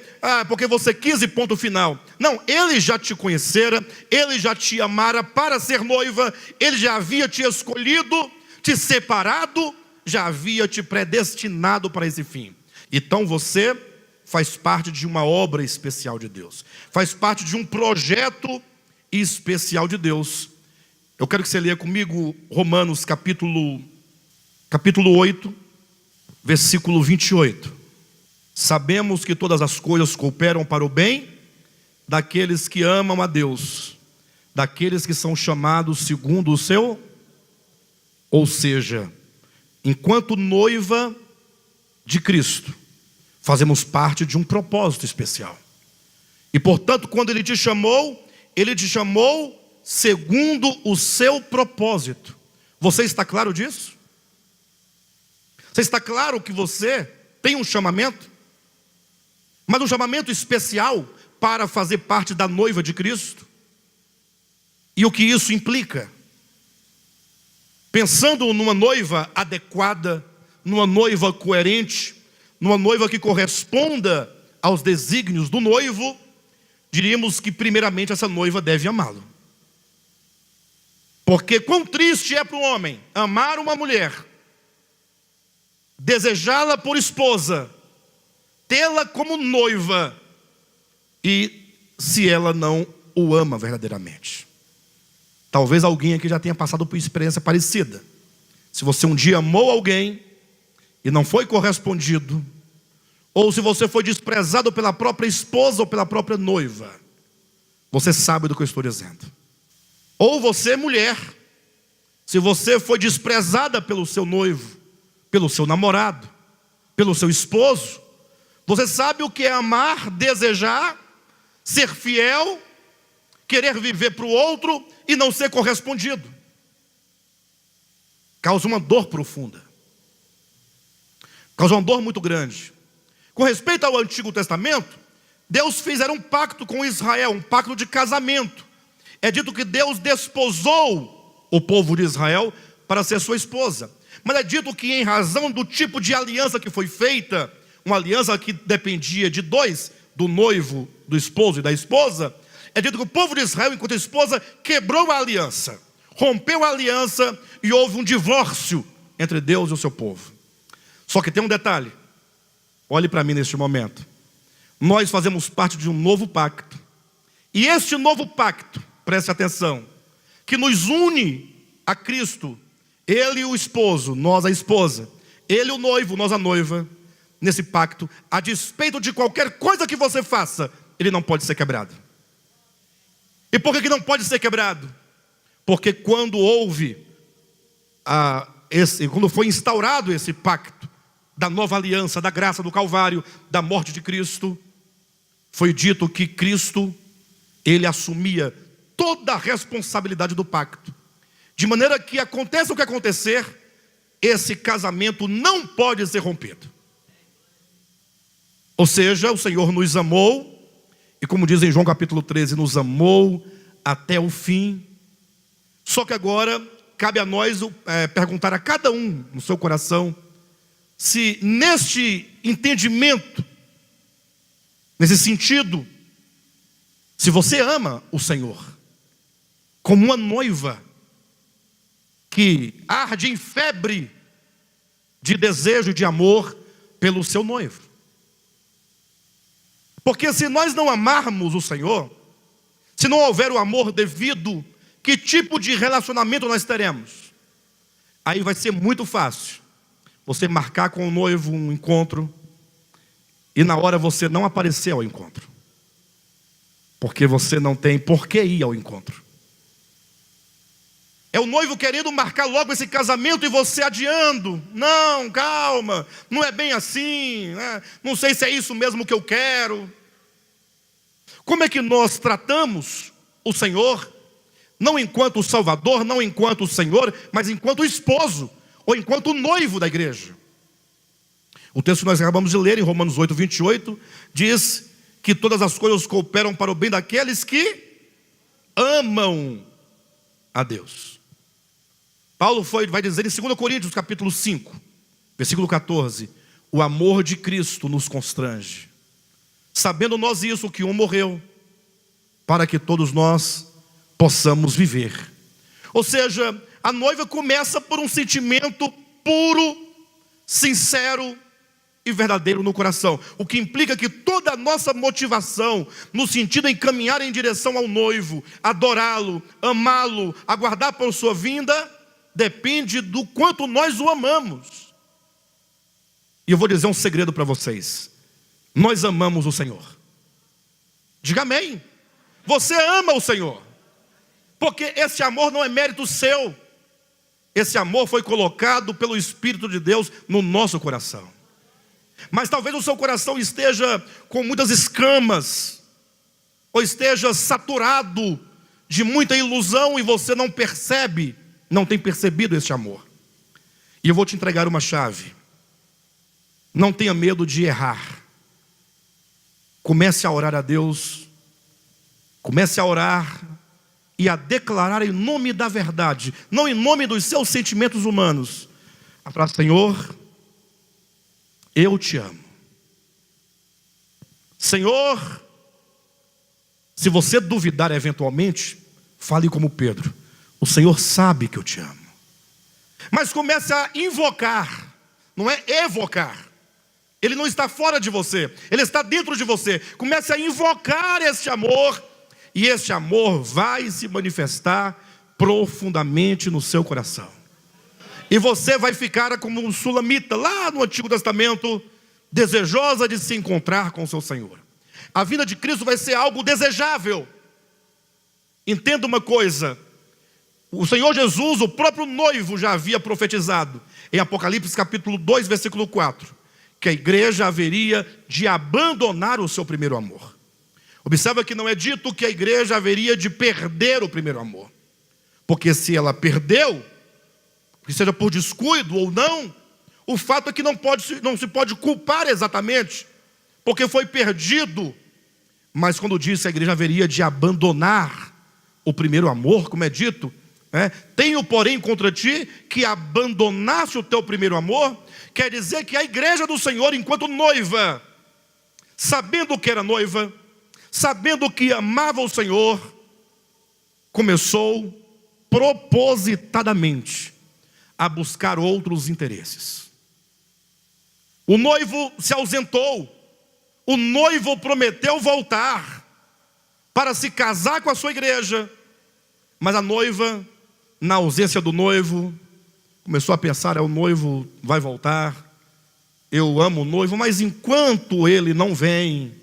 você quis e ponto final. Não, Ele já te conhecera, Ele já te amara para ser noiva, Ele já havia te escolhido, te separado, já havia te predestinado para esse fim. Então você faz parte de uma obra especial de Deus, faz parte de um projeto especial de Deus. Eu quero que você leia comigo Romanos capítulo 8, versículo 28. Sabemos que todas as coisas cooperam para o bem daqueles que amam a Deus, daqueles que são chamados segundo o seu. Ou seja, enquanto noiva de Cristo, fazemos parte de um propósito especial. E portanto, quando Ele te chamou segundo o seu propósito. Você está claro disso? Você está claro que você tem um chamamento? Mas um chamamento especial para fazer parte da noiva de Cristo? E o que isso implica? Pensando numa noiva adequada, numa noiva coerente, numa noiva que corresponda aos desígnios do noivo, diríamos que primeiramente essa noiva deve amá-lo. Porque quão triste é para um homem amar uma mulher, desejá-la por esposa, tê-la como noiva, e se ela não o ama verdadeiramente. Talvez alguém aqui já tenha passado por experiência parecida. Se você um dia amou alguém e não foi correspondido, ou se você foi desprezado pela própria esposa ou pela própria noiva, você sabe do que eu estou dizendo. Ou você, mulher, se você foi desprezada pelo seu noivo, pelo seu namorado, pelo seu esposo, Você sabe o que é amar, desejar, ser fiel, querer viver para o outro e não ser correspondido. Causa uma dor profunda. Causa uma dor muito grande. Com respeito ao Antigo Testamento, Deus fez um pacto com Israel, um pacto de casamento. É dito que Deus desposou o povo de Israel para ser sua esposa. Mas é dito que em razão do tipo de aliança que foi feita, uma aliança que dependia de dois, do noivo, do esposo e da esposa, é dito que o povo de Israel, enquanto esposa, quebrou a aliança, rompeu a aliança e houve um divórcio entre Deus e o seu povo. Só que tem um detalhe, olhe para mim neste momento. Nós fazemos parte de um novo pacto. E este novo pacto, preste atenção, que nos une a Cristo, Ele o esposo, nós a esposa, Ele o noivo, nós a noiva. Nesse pacto, a despeito de qualquer coisa que você faça, ele não pode ser quebrado. E por que não pode ser quebrado? Porque quando quando foi instaurado esse pacto da nova aliança, da graça do Calvário, da morte de Cristo, foi dito que Cristo, ele assumia toda a responsabilidade do pacto, de maneira que aconteça o que acontecer, esse casamento não pode ser rompido. Ou seja, o Senhor nos amou, e como diz em João capítulo 13, nos amou até o fim. Só que agora cabe a nós perguntar a cada um no seu coração, se neste entendimento, nesse sentido, se você ama o Senhor, como uma noiva que arde em febre de desejo e de amor pelo seu noivo. Porque se nós não amarmos o Senhor, se não houver o amor devido, que tipo de relacionamento nós teremos? Aí vai ser muito fácil você marcar com o noivo um encontro e na hora você não aparecer ao encontro, porque você não tem por que ir ao encontro. É o noivo querendo marcar logo esse casamento e você adiando. Não, calma, não é bem assim, né? Não sei se é isso mesmo que eu quero. Como é que nós tratamos o Senhor? Não enquanto o Salvador, não enquanto o Senhor, mas enquanto o esposo, ou enquanto o noivo da igreja. O texto que nós acabamos de ler em Romanos 8, 28, diz que todas as coisas cooperam para o bem daqueles que amam a Deus. Paulo vai dizer em 2 Coríntios capítulo 5, versículo 14, o amor de Cristo nos constrange, sabendo nós isso, que um morreu, para que todos nós possamos viver. Ou seja, a noiva começa por um sentimento puro, sincero e verdadeiro no coração, o que implica que toda a nossa motivação, no sentido em caminhar em direção ao noivo, adorá-lo, amá-lo, aguardar por sua vinda, depende do quanto nós o amamos. E eu vou dizer um segredo para vocês: nós amamos o Senhor. Diga amém. Você ama o Senhor, porque esse amor não é mérito seu. Esse amor foi colocado pelo Espírito de Deus no nosso coração. Mas talvez o seu coração esteja com muitas escamas, ou esteja saturado de muita ilusão e você não percebe, não tem percebido esse amor. E eu vou te entregar uma chave. Não tenha medo de errar. Comece a orar a Deus, comece a orar e a declarar em nome da verdade, não em nome dos seus sentimentos humanos, a falar: Senhor, eu te amo. Senhor, se você duvidar eventualmente, fale como Pedro: o Senhor sabe que eu te amo. Mas comece a invocar, não é evocar. Ele não está fora de você, ele está dentro de você. Comece a invocar este amor, e este amor vai se manifestar profundamente no seu coração. E você vai ficar como um sulamita lá no Antigo Testamento, desejosa de se encontrar com o seu Senhor. A vinda de Cristo vai ser algo desejável. Entenda uma coisa: o Senhor Jesus, o próprio noivo, já havia profetizado em Apocalipse capítulo 2, versículo 4, que a igreja haveria de abandonar o seu primeiro amor. Observa que não é dito que a igreja haveria de perder o primeiro amor. Porque se ela perdeu, que seja por descuido ou não, o fato é que não se pode culpar exatamente, porque foi perdido. Mas quando diz que a igreja haveria de abandonar o primeiro amor, como é dito, tenho porém contra ti que abandonasse o teu primeiro amor, quer dizer que a igreja do Senhor, enquanto noiva, sabendo que era noiva, sabendo que amava o Senhor, começou propositadamente a buscar outros interesses. O noivo se ausentou, o noivo prometeu voltar para se casar com a sua igreja, mas a noiva, na ausência do noivo, começou a pensar: o noivo vai voltar, eu amo o noivo, mas enquanto ele não vem,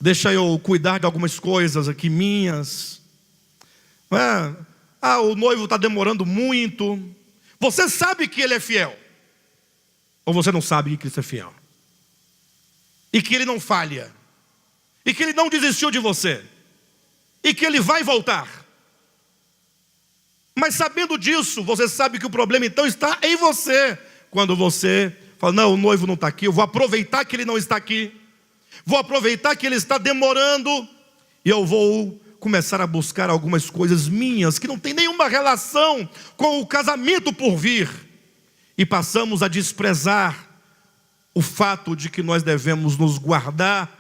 deixa eu cuidar de algumas coisas aqui minhas. O noivo está demorando muito. Você sabe que ele é fiel, ou você não sabe que Cristo é fiel? E que ele não falha, e que ele não desistiu de você, e que ele vai voltar. Mas sabendo disso, você sabe que o problema então está em você. Quando você fala: não, o noivo não está aqui, eu vou aproveitar que ele não está aqui, vou aproveitar que ele está demorando, e eu vou começar a buscar algumas coisas minhas, que não tem nenhuma relação com o casamento por vir. E passamos a desprezar o fato de que nós devemos nos guardar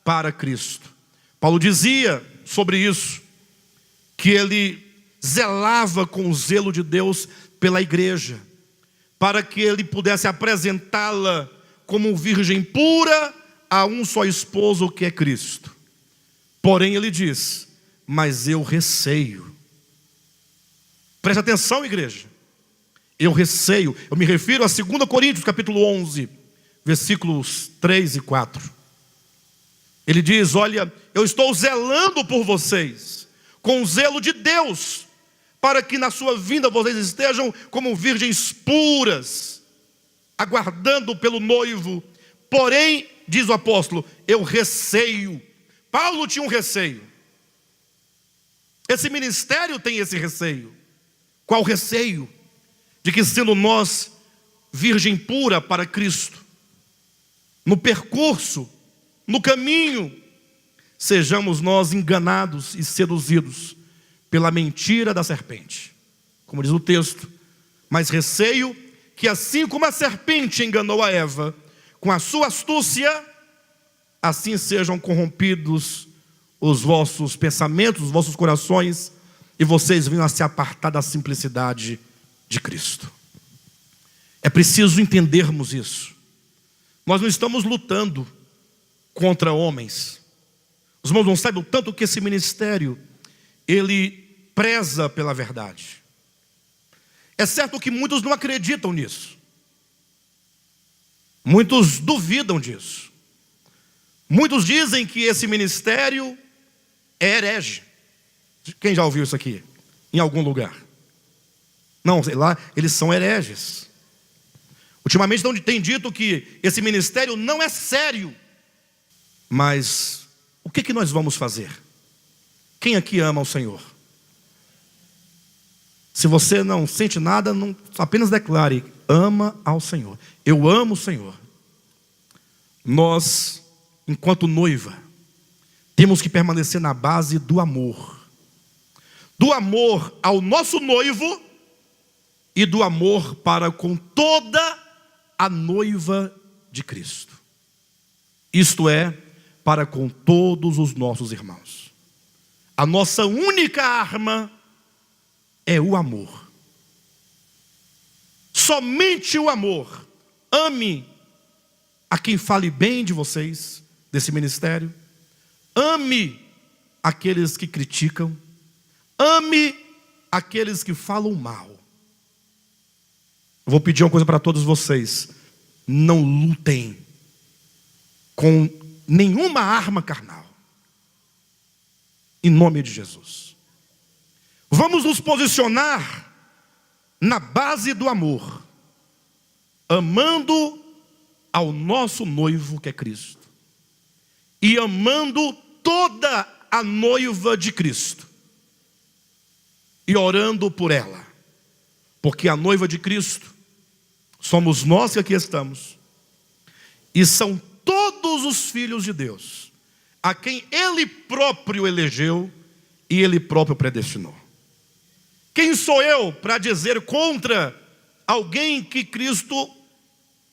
para Cristo. Paulo dizia sobre isso, que ele zelava com o zelo de Deus pela igreja, para que ele pudesse apresentá-la como virgem pura a um só esposo, que é Cristo. Porém ele diz: mas eu receio. Preste atenção, igreja. Eu receio. Eu me refiro a 2 Coríntios capítulo 11, versículos 3 e 4. Ele diz: olha, eu estou zelando por vocês com o zelo de Deus, para que na sua vinda vocês estejam como virgens puras, aguardando pelo noivo. Porém, diz o apóstolo, eu receio. Paulo tinha um receio. Esse ministério tem esse receio. Qual receio? De que, sendo nós virgem pura para Cristo, no percurso, no caminho, sejamos nós enganados e seduzidos pela mentira da serpente. Como diz o texto: mas receio que, assim como a serpente enganou a Eva com a sua astúcia, assim sejam corrompidos os vossos pensamentos, os vossos corações, e vocês venham a se apartar da simplicidade de Cristo. É preciso entendermos isso. Nós não estamos lutando contra homens. Os irmãos não sabem o tanto que esse ministério, ele preza pela verdade. É certo que muitos não acreditam nisso. Muitos duvidam disso. Muitos dizem que esse ministério é herege. Quem já ouviu isso aqui? Em algum lugar? Não, sei lá, eles são hereges. Ultimamente tem dito que esse ministério não é sério. Mas o que nós vamos fazer? Quem aqui ama o Senhor? Se você não sente nada, apenas declare: ama ao Senhor. Eu amo o Senhor. Nós, enquanto noiva, temos que permanecer na base do amor. Do amor ao nosso noivo e do amor para com toda a noiva de Cristo. Isto é, para com todos os nossos irmãos. A nossa única arma é o amor. Somente o amor. Ame a quem fale bem de vocês, desse ministério. Ame aqueles que criticam. Ame aqueles que falam mal. Eu vou pedir uma coisa para todos vocês: não lutem com nenhuma arma carnal, em nome de Jesus. Vamos nos posicionar na base do amor, amando ao nosso noivo que é Cristo, e amando toda a noiva de Cristo, e orando por ela, porque a noiva de Cristo somos nós que aqui estamos, e são todos os filhos de Deus, a quem Ele próprio elegeu e Ele próprio predestinou. Quem sou eu para dizer contra alguém que Cristo,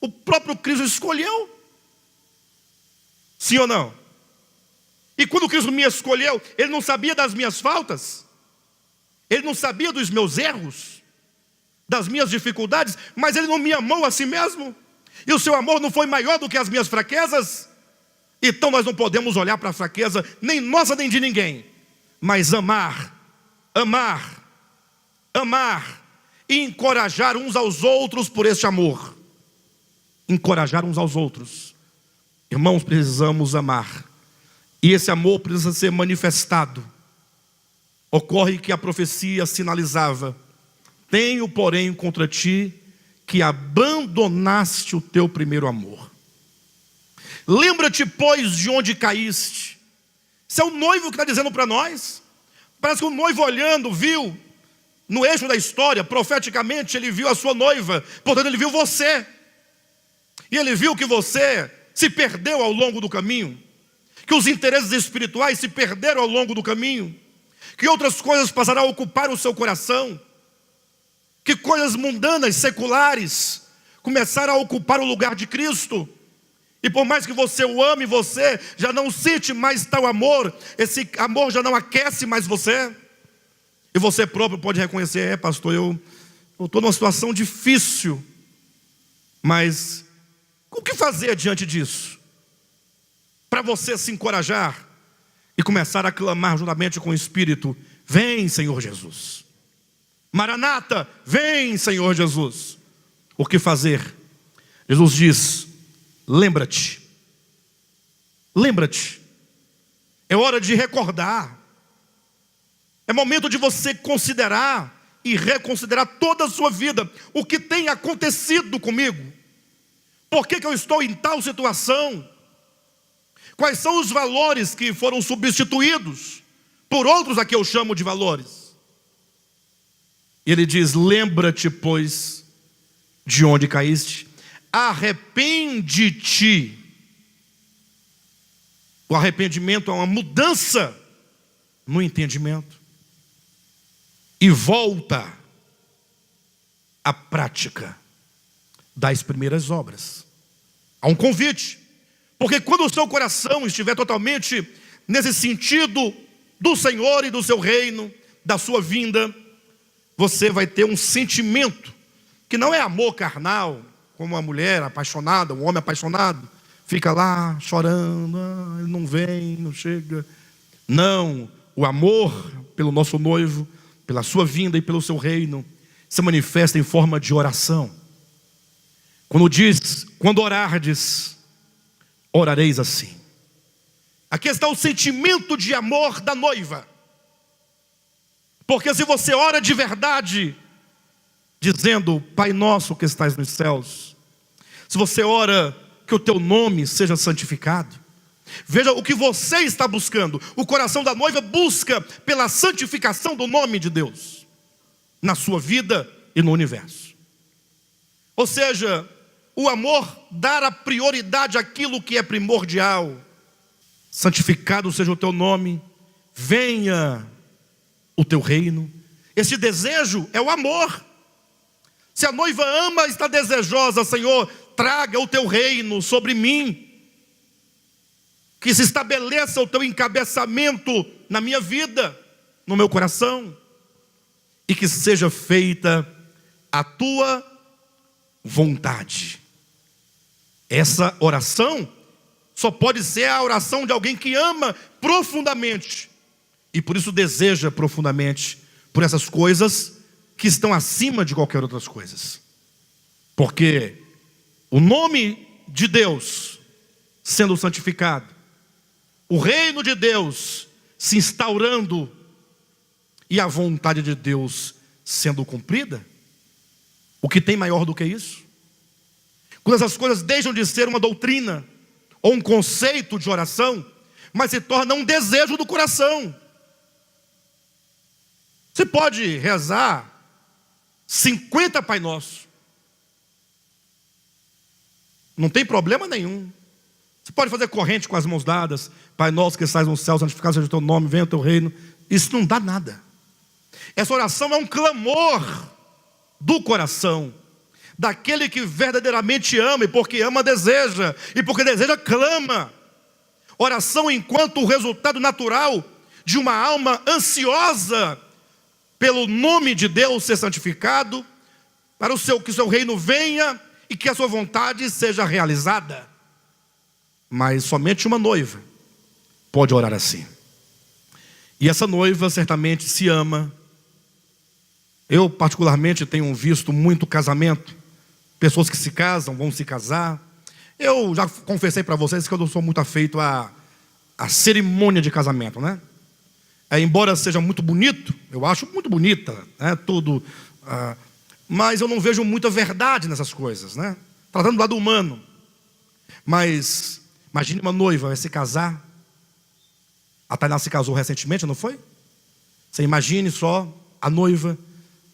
o próprio Cristo escolheu? Sim ou não? E quando Cristo me escolheu, Ele não sabia das minhas faltas? Ele não sabia dos meus erros? Das minhas dificuldades? Mas Ele não me amou a si mesmo? E o seu amor não foi maior do que as minhas fraquezas? Então nós não podemos olhar para a fraqueza, nem nossa nem de ninguém, mas amar e encorajar uns aos outros por este amor. Encorajar uns aos outros. Irmãos, precisamos amar, e esse amor precisa ser manifestado. Ocorre que a profecia sinalizava: tenho, porém, contra ti que abandonaste o teu primeiro amor. Lembra-te, pois, de onde caíste. Isso é o noivo que está dizendo para nós. Parece que o noivo olhando, viu, no eixo da história, profeticamente, ele viu a sua noiva, portanto ele viu você. E ele viu que você se perdeu ao longo do caminho, que os interesses espirituais se perderam ao longo do caminho, que outras coisas passaram a ocupar o seu coração, que coisas mundanas, seculares, começaram a ocupar o lugar de Cristo. E por mais que você o ame, você já não sente mais tal amor, esse amor já não aquece mais você. E você próprio pode reconhecer: pastor, eu estou numa situação difícil, mas o que fazer diante disso? Para você se encorajar e começar a clamar juntamente com o Espírito: vem, Senhor Jesus. Maranata, vem, Senhor Jesus. O que fazer? Jesus diz: lembra-te. Lembra-te. É hora de recordar. É momento de você considerar e reconsiderar toda a sua vida. O que tem acontecido comigo? Por que eu estou em tal situação? Quais são os valores que foram substituídos por outros a que eu chamo de valores? E ele diz: lembra-te, pois, de onde caíste. Arrepende-te. O arrependimento é uma mudança no entendimento. E volta à prática das primeiras obras. Há um convite. Porque quando o seu coração estiver totalmente nesse sentido do Senhor e do seu reino, da sua vinda, você vai ter um sentimento que não é amor carnal, como uma mulher apaixonada, um homem apaixonado, fica lá chorando, ele não vem, não chega. Não, o amor pelo nosso noivo, pela sua vinda e pelo seu reino, se manifesta em forma de oração. Quando diz: quando orardes, orareis assim. Aqui está o sentimento de amor da noiva. Porque se você ora de verdade, dizendo: Pai nosso que estás nos céus, se você ora que o teu nome seja santificado, veja o que você está buscando. O coração da noiva busca pela santificação do nome de Deus na sua vida e no universo. Ou seja, o amor dar a prioridade àquilo que é primordial. Santificado seja o teu nome, venha o teu reino. Esse desejo é o amor. Se a noiva ama, está desejosa: Senhor, traga o teu reino sobre mim, que se estabeleça o teu encabeçamento na minha vida, no meu coração, e que seja feita a tua vontade. Essa oração só pode ser a oração de alguém que ama profundamente, e por isso deseja profundamente por essas coisas que estão acima de qualquer outras coisas. Porque o nome de Deus sendo santificado, o reino de Deus se instaurando e a vontade de Deus sendo cumprida, o que tem maior do que isso? Quando essas coisas deixam de ser uma doutrina ou um conceito de oração, mas se torna um desejo do coração. Você pode rezar 50 Pai Nosso. Não tem problema nenhum. Você pode fazer corrente com as mãos dadas. Pai Nosso que estás no céu, santificado seja o teu nome, venha o teu reino. Isso não dá nada. Essa oração é um clamor do coração, daquele que verdadeiramente ama, e porque ama deseja, e porque deseja clama. Oração enquanto o resultado natural de uma alma ansiosa pelo nome de Deus ser santificado, para que o seu reino venha e que a sua vontade seja realizada. Mas somente uma noiva pode orar assim. E essa noiva certamente se ama. Eu particularmente tenho visto muito casamento, pessoas que se casam, vão se casar. Eu já confessei para vocês que eu não sou muito afeito à cerimônia de casamento, né? Embora seja muito bonito, eu acho muito bonita, né? Tudo, mas eu não vejo muita verdade nessas coisas, né? Tratando do lado humano. Mas imagine uma noiva vai se casar. A Tainá se casou recentemente, não foi? Você imagine só, a noiva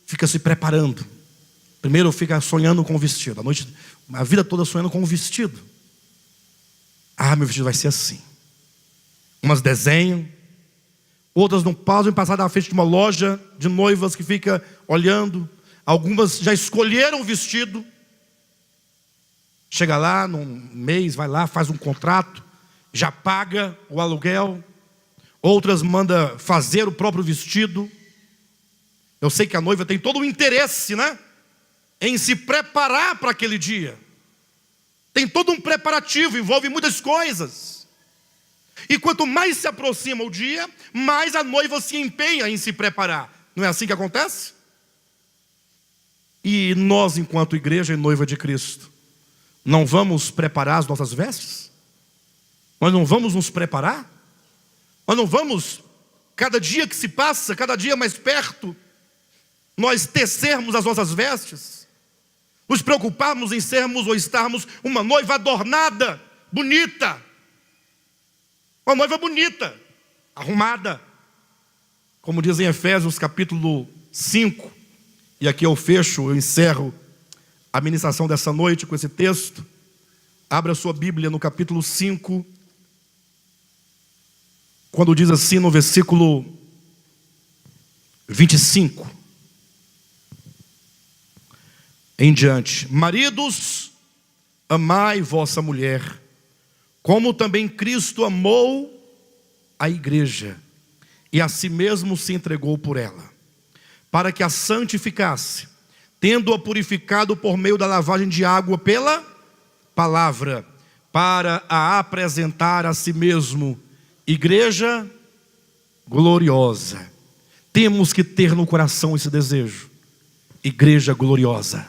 fica se preparando. Primeiro fica sonhando com o vestido, a vida toda sonhando com o vestido. Meu vestido vai ser assim. Umas desenham, outras não pausam em passar na frente de uma loja de noivas que fica olhando. Algumas já escolheram o vestido. Chega lá, num mês, vai lá, faz um contrato, já paga o aluguel. Outras manda fazer o próprio vestido. Eu sei que a noiva tem todo o interesse, né, em se preparar para aquele dia. Tem todo um preparativo, envolve muitas coisas. E quanto mais se aproxima o dia, mais a noiva se empenha em se preparar. Não é assim que acontece? E nós, enquanto igreja e noiva de Cristo, não vamos preparar as nossas vestes? Nós não vamos nos preparar? Nós não vamos, cada dia que se passa, cada dia mais perto, nós tecermos as nossas vestes? Nos preocuparmos em sermos ou estarmos uma noiva adornada, bonita. Uma noiva bonita, arrumada. Como diz em Efésios capítulo 5, e aqui eu fecho, eu encerro a ministração dessa noite com esse texto. Abra a sua Bíblia no capítulo 5, quando diz assim no versículo 25 em diante: maridos, amai vossa mulher, como também Cristo amou a igreja, e a si mesmo se entregou por ela, para que a santificasse, tendo-a purificado por meio da lavagem de água pela palavra, para a apresentar a si mesmo igreja gloriosa. Temos que ter no coração esse desejo, igreja gloriosa.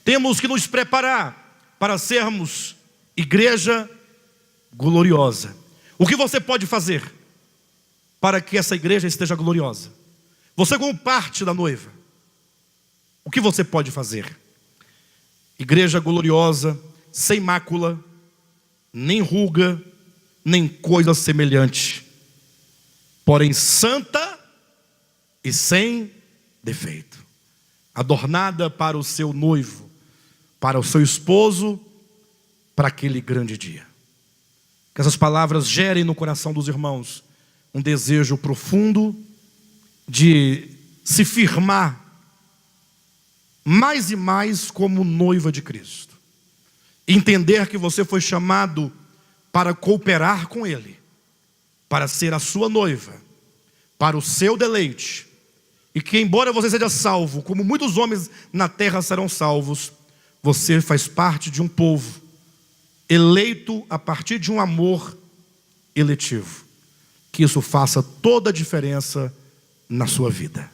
Temos que nos preparar para sermos igreja gloriosa. O que você pode fazer para que essa igreja esteja gloriosa? Você, como parte da noiva, o que você pode fazer? Igreja gloriosa, sem mácula, nem ruga, nem coisa semelhante, porém santa e sem defeito, adornada para o seu noivo, para o seu esposo, para aquele grande dia. Que essas palavras gerem no coração dos irmãos um desejo profundo de se firmar mais e mais como noiva de Cristo. Entender que você foi chamado para cooperar com Ele, para ser a sua noiva, para o seu deleite. E que embora você seja salvo, como muitos homens na terra serão salvos, você faz parte de um povo eleito a partir de um amor eletivo. Que isso faça toda a diferença na sua vida.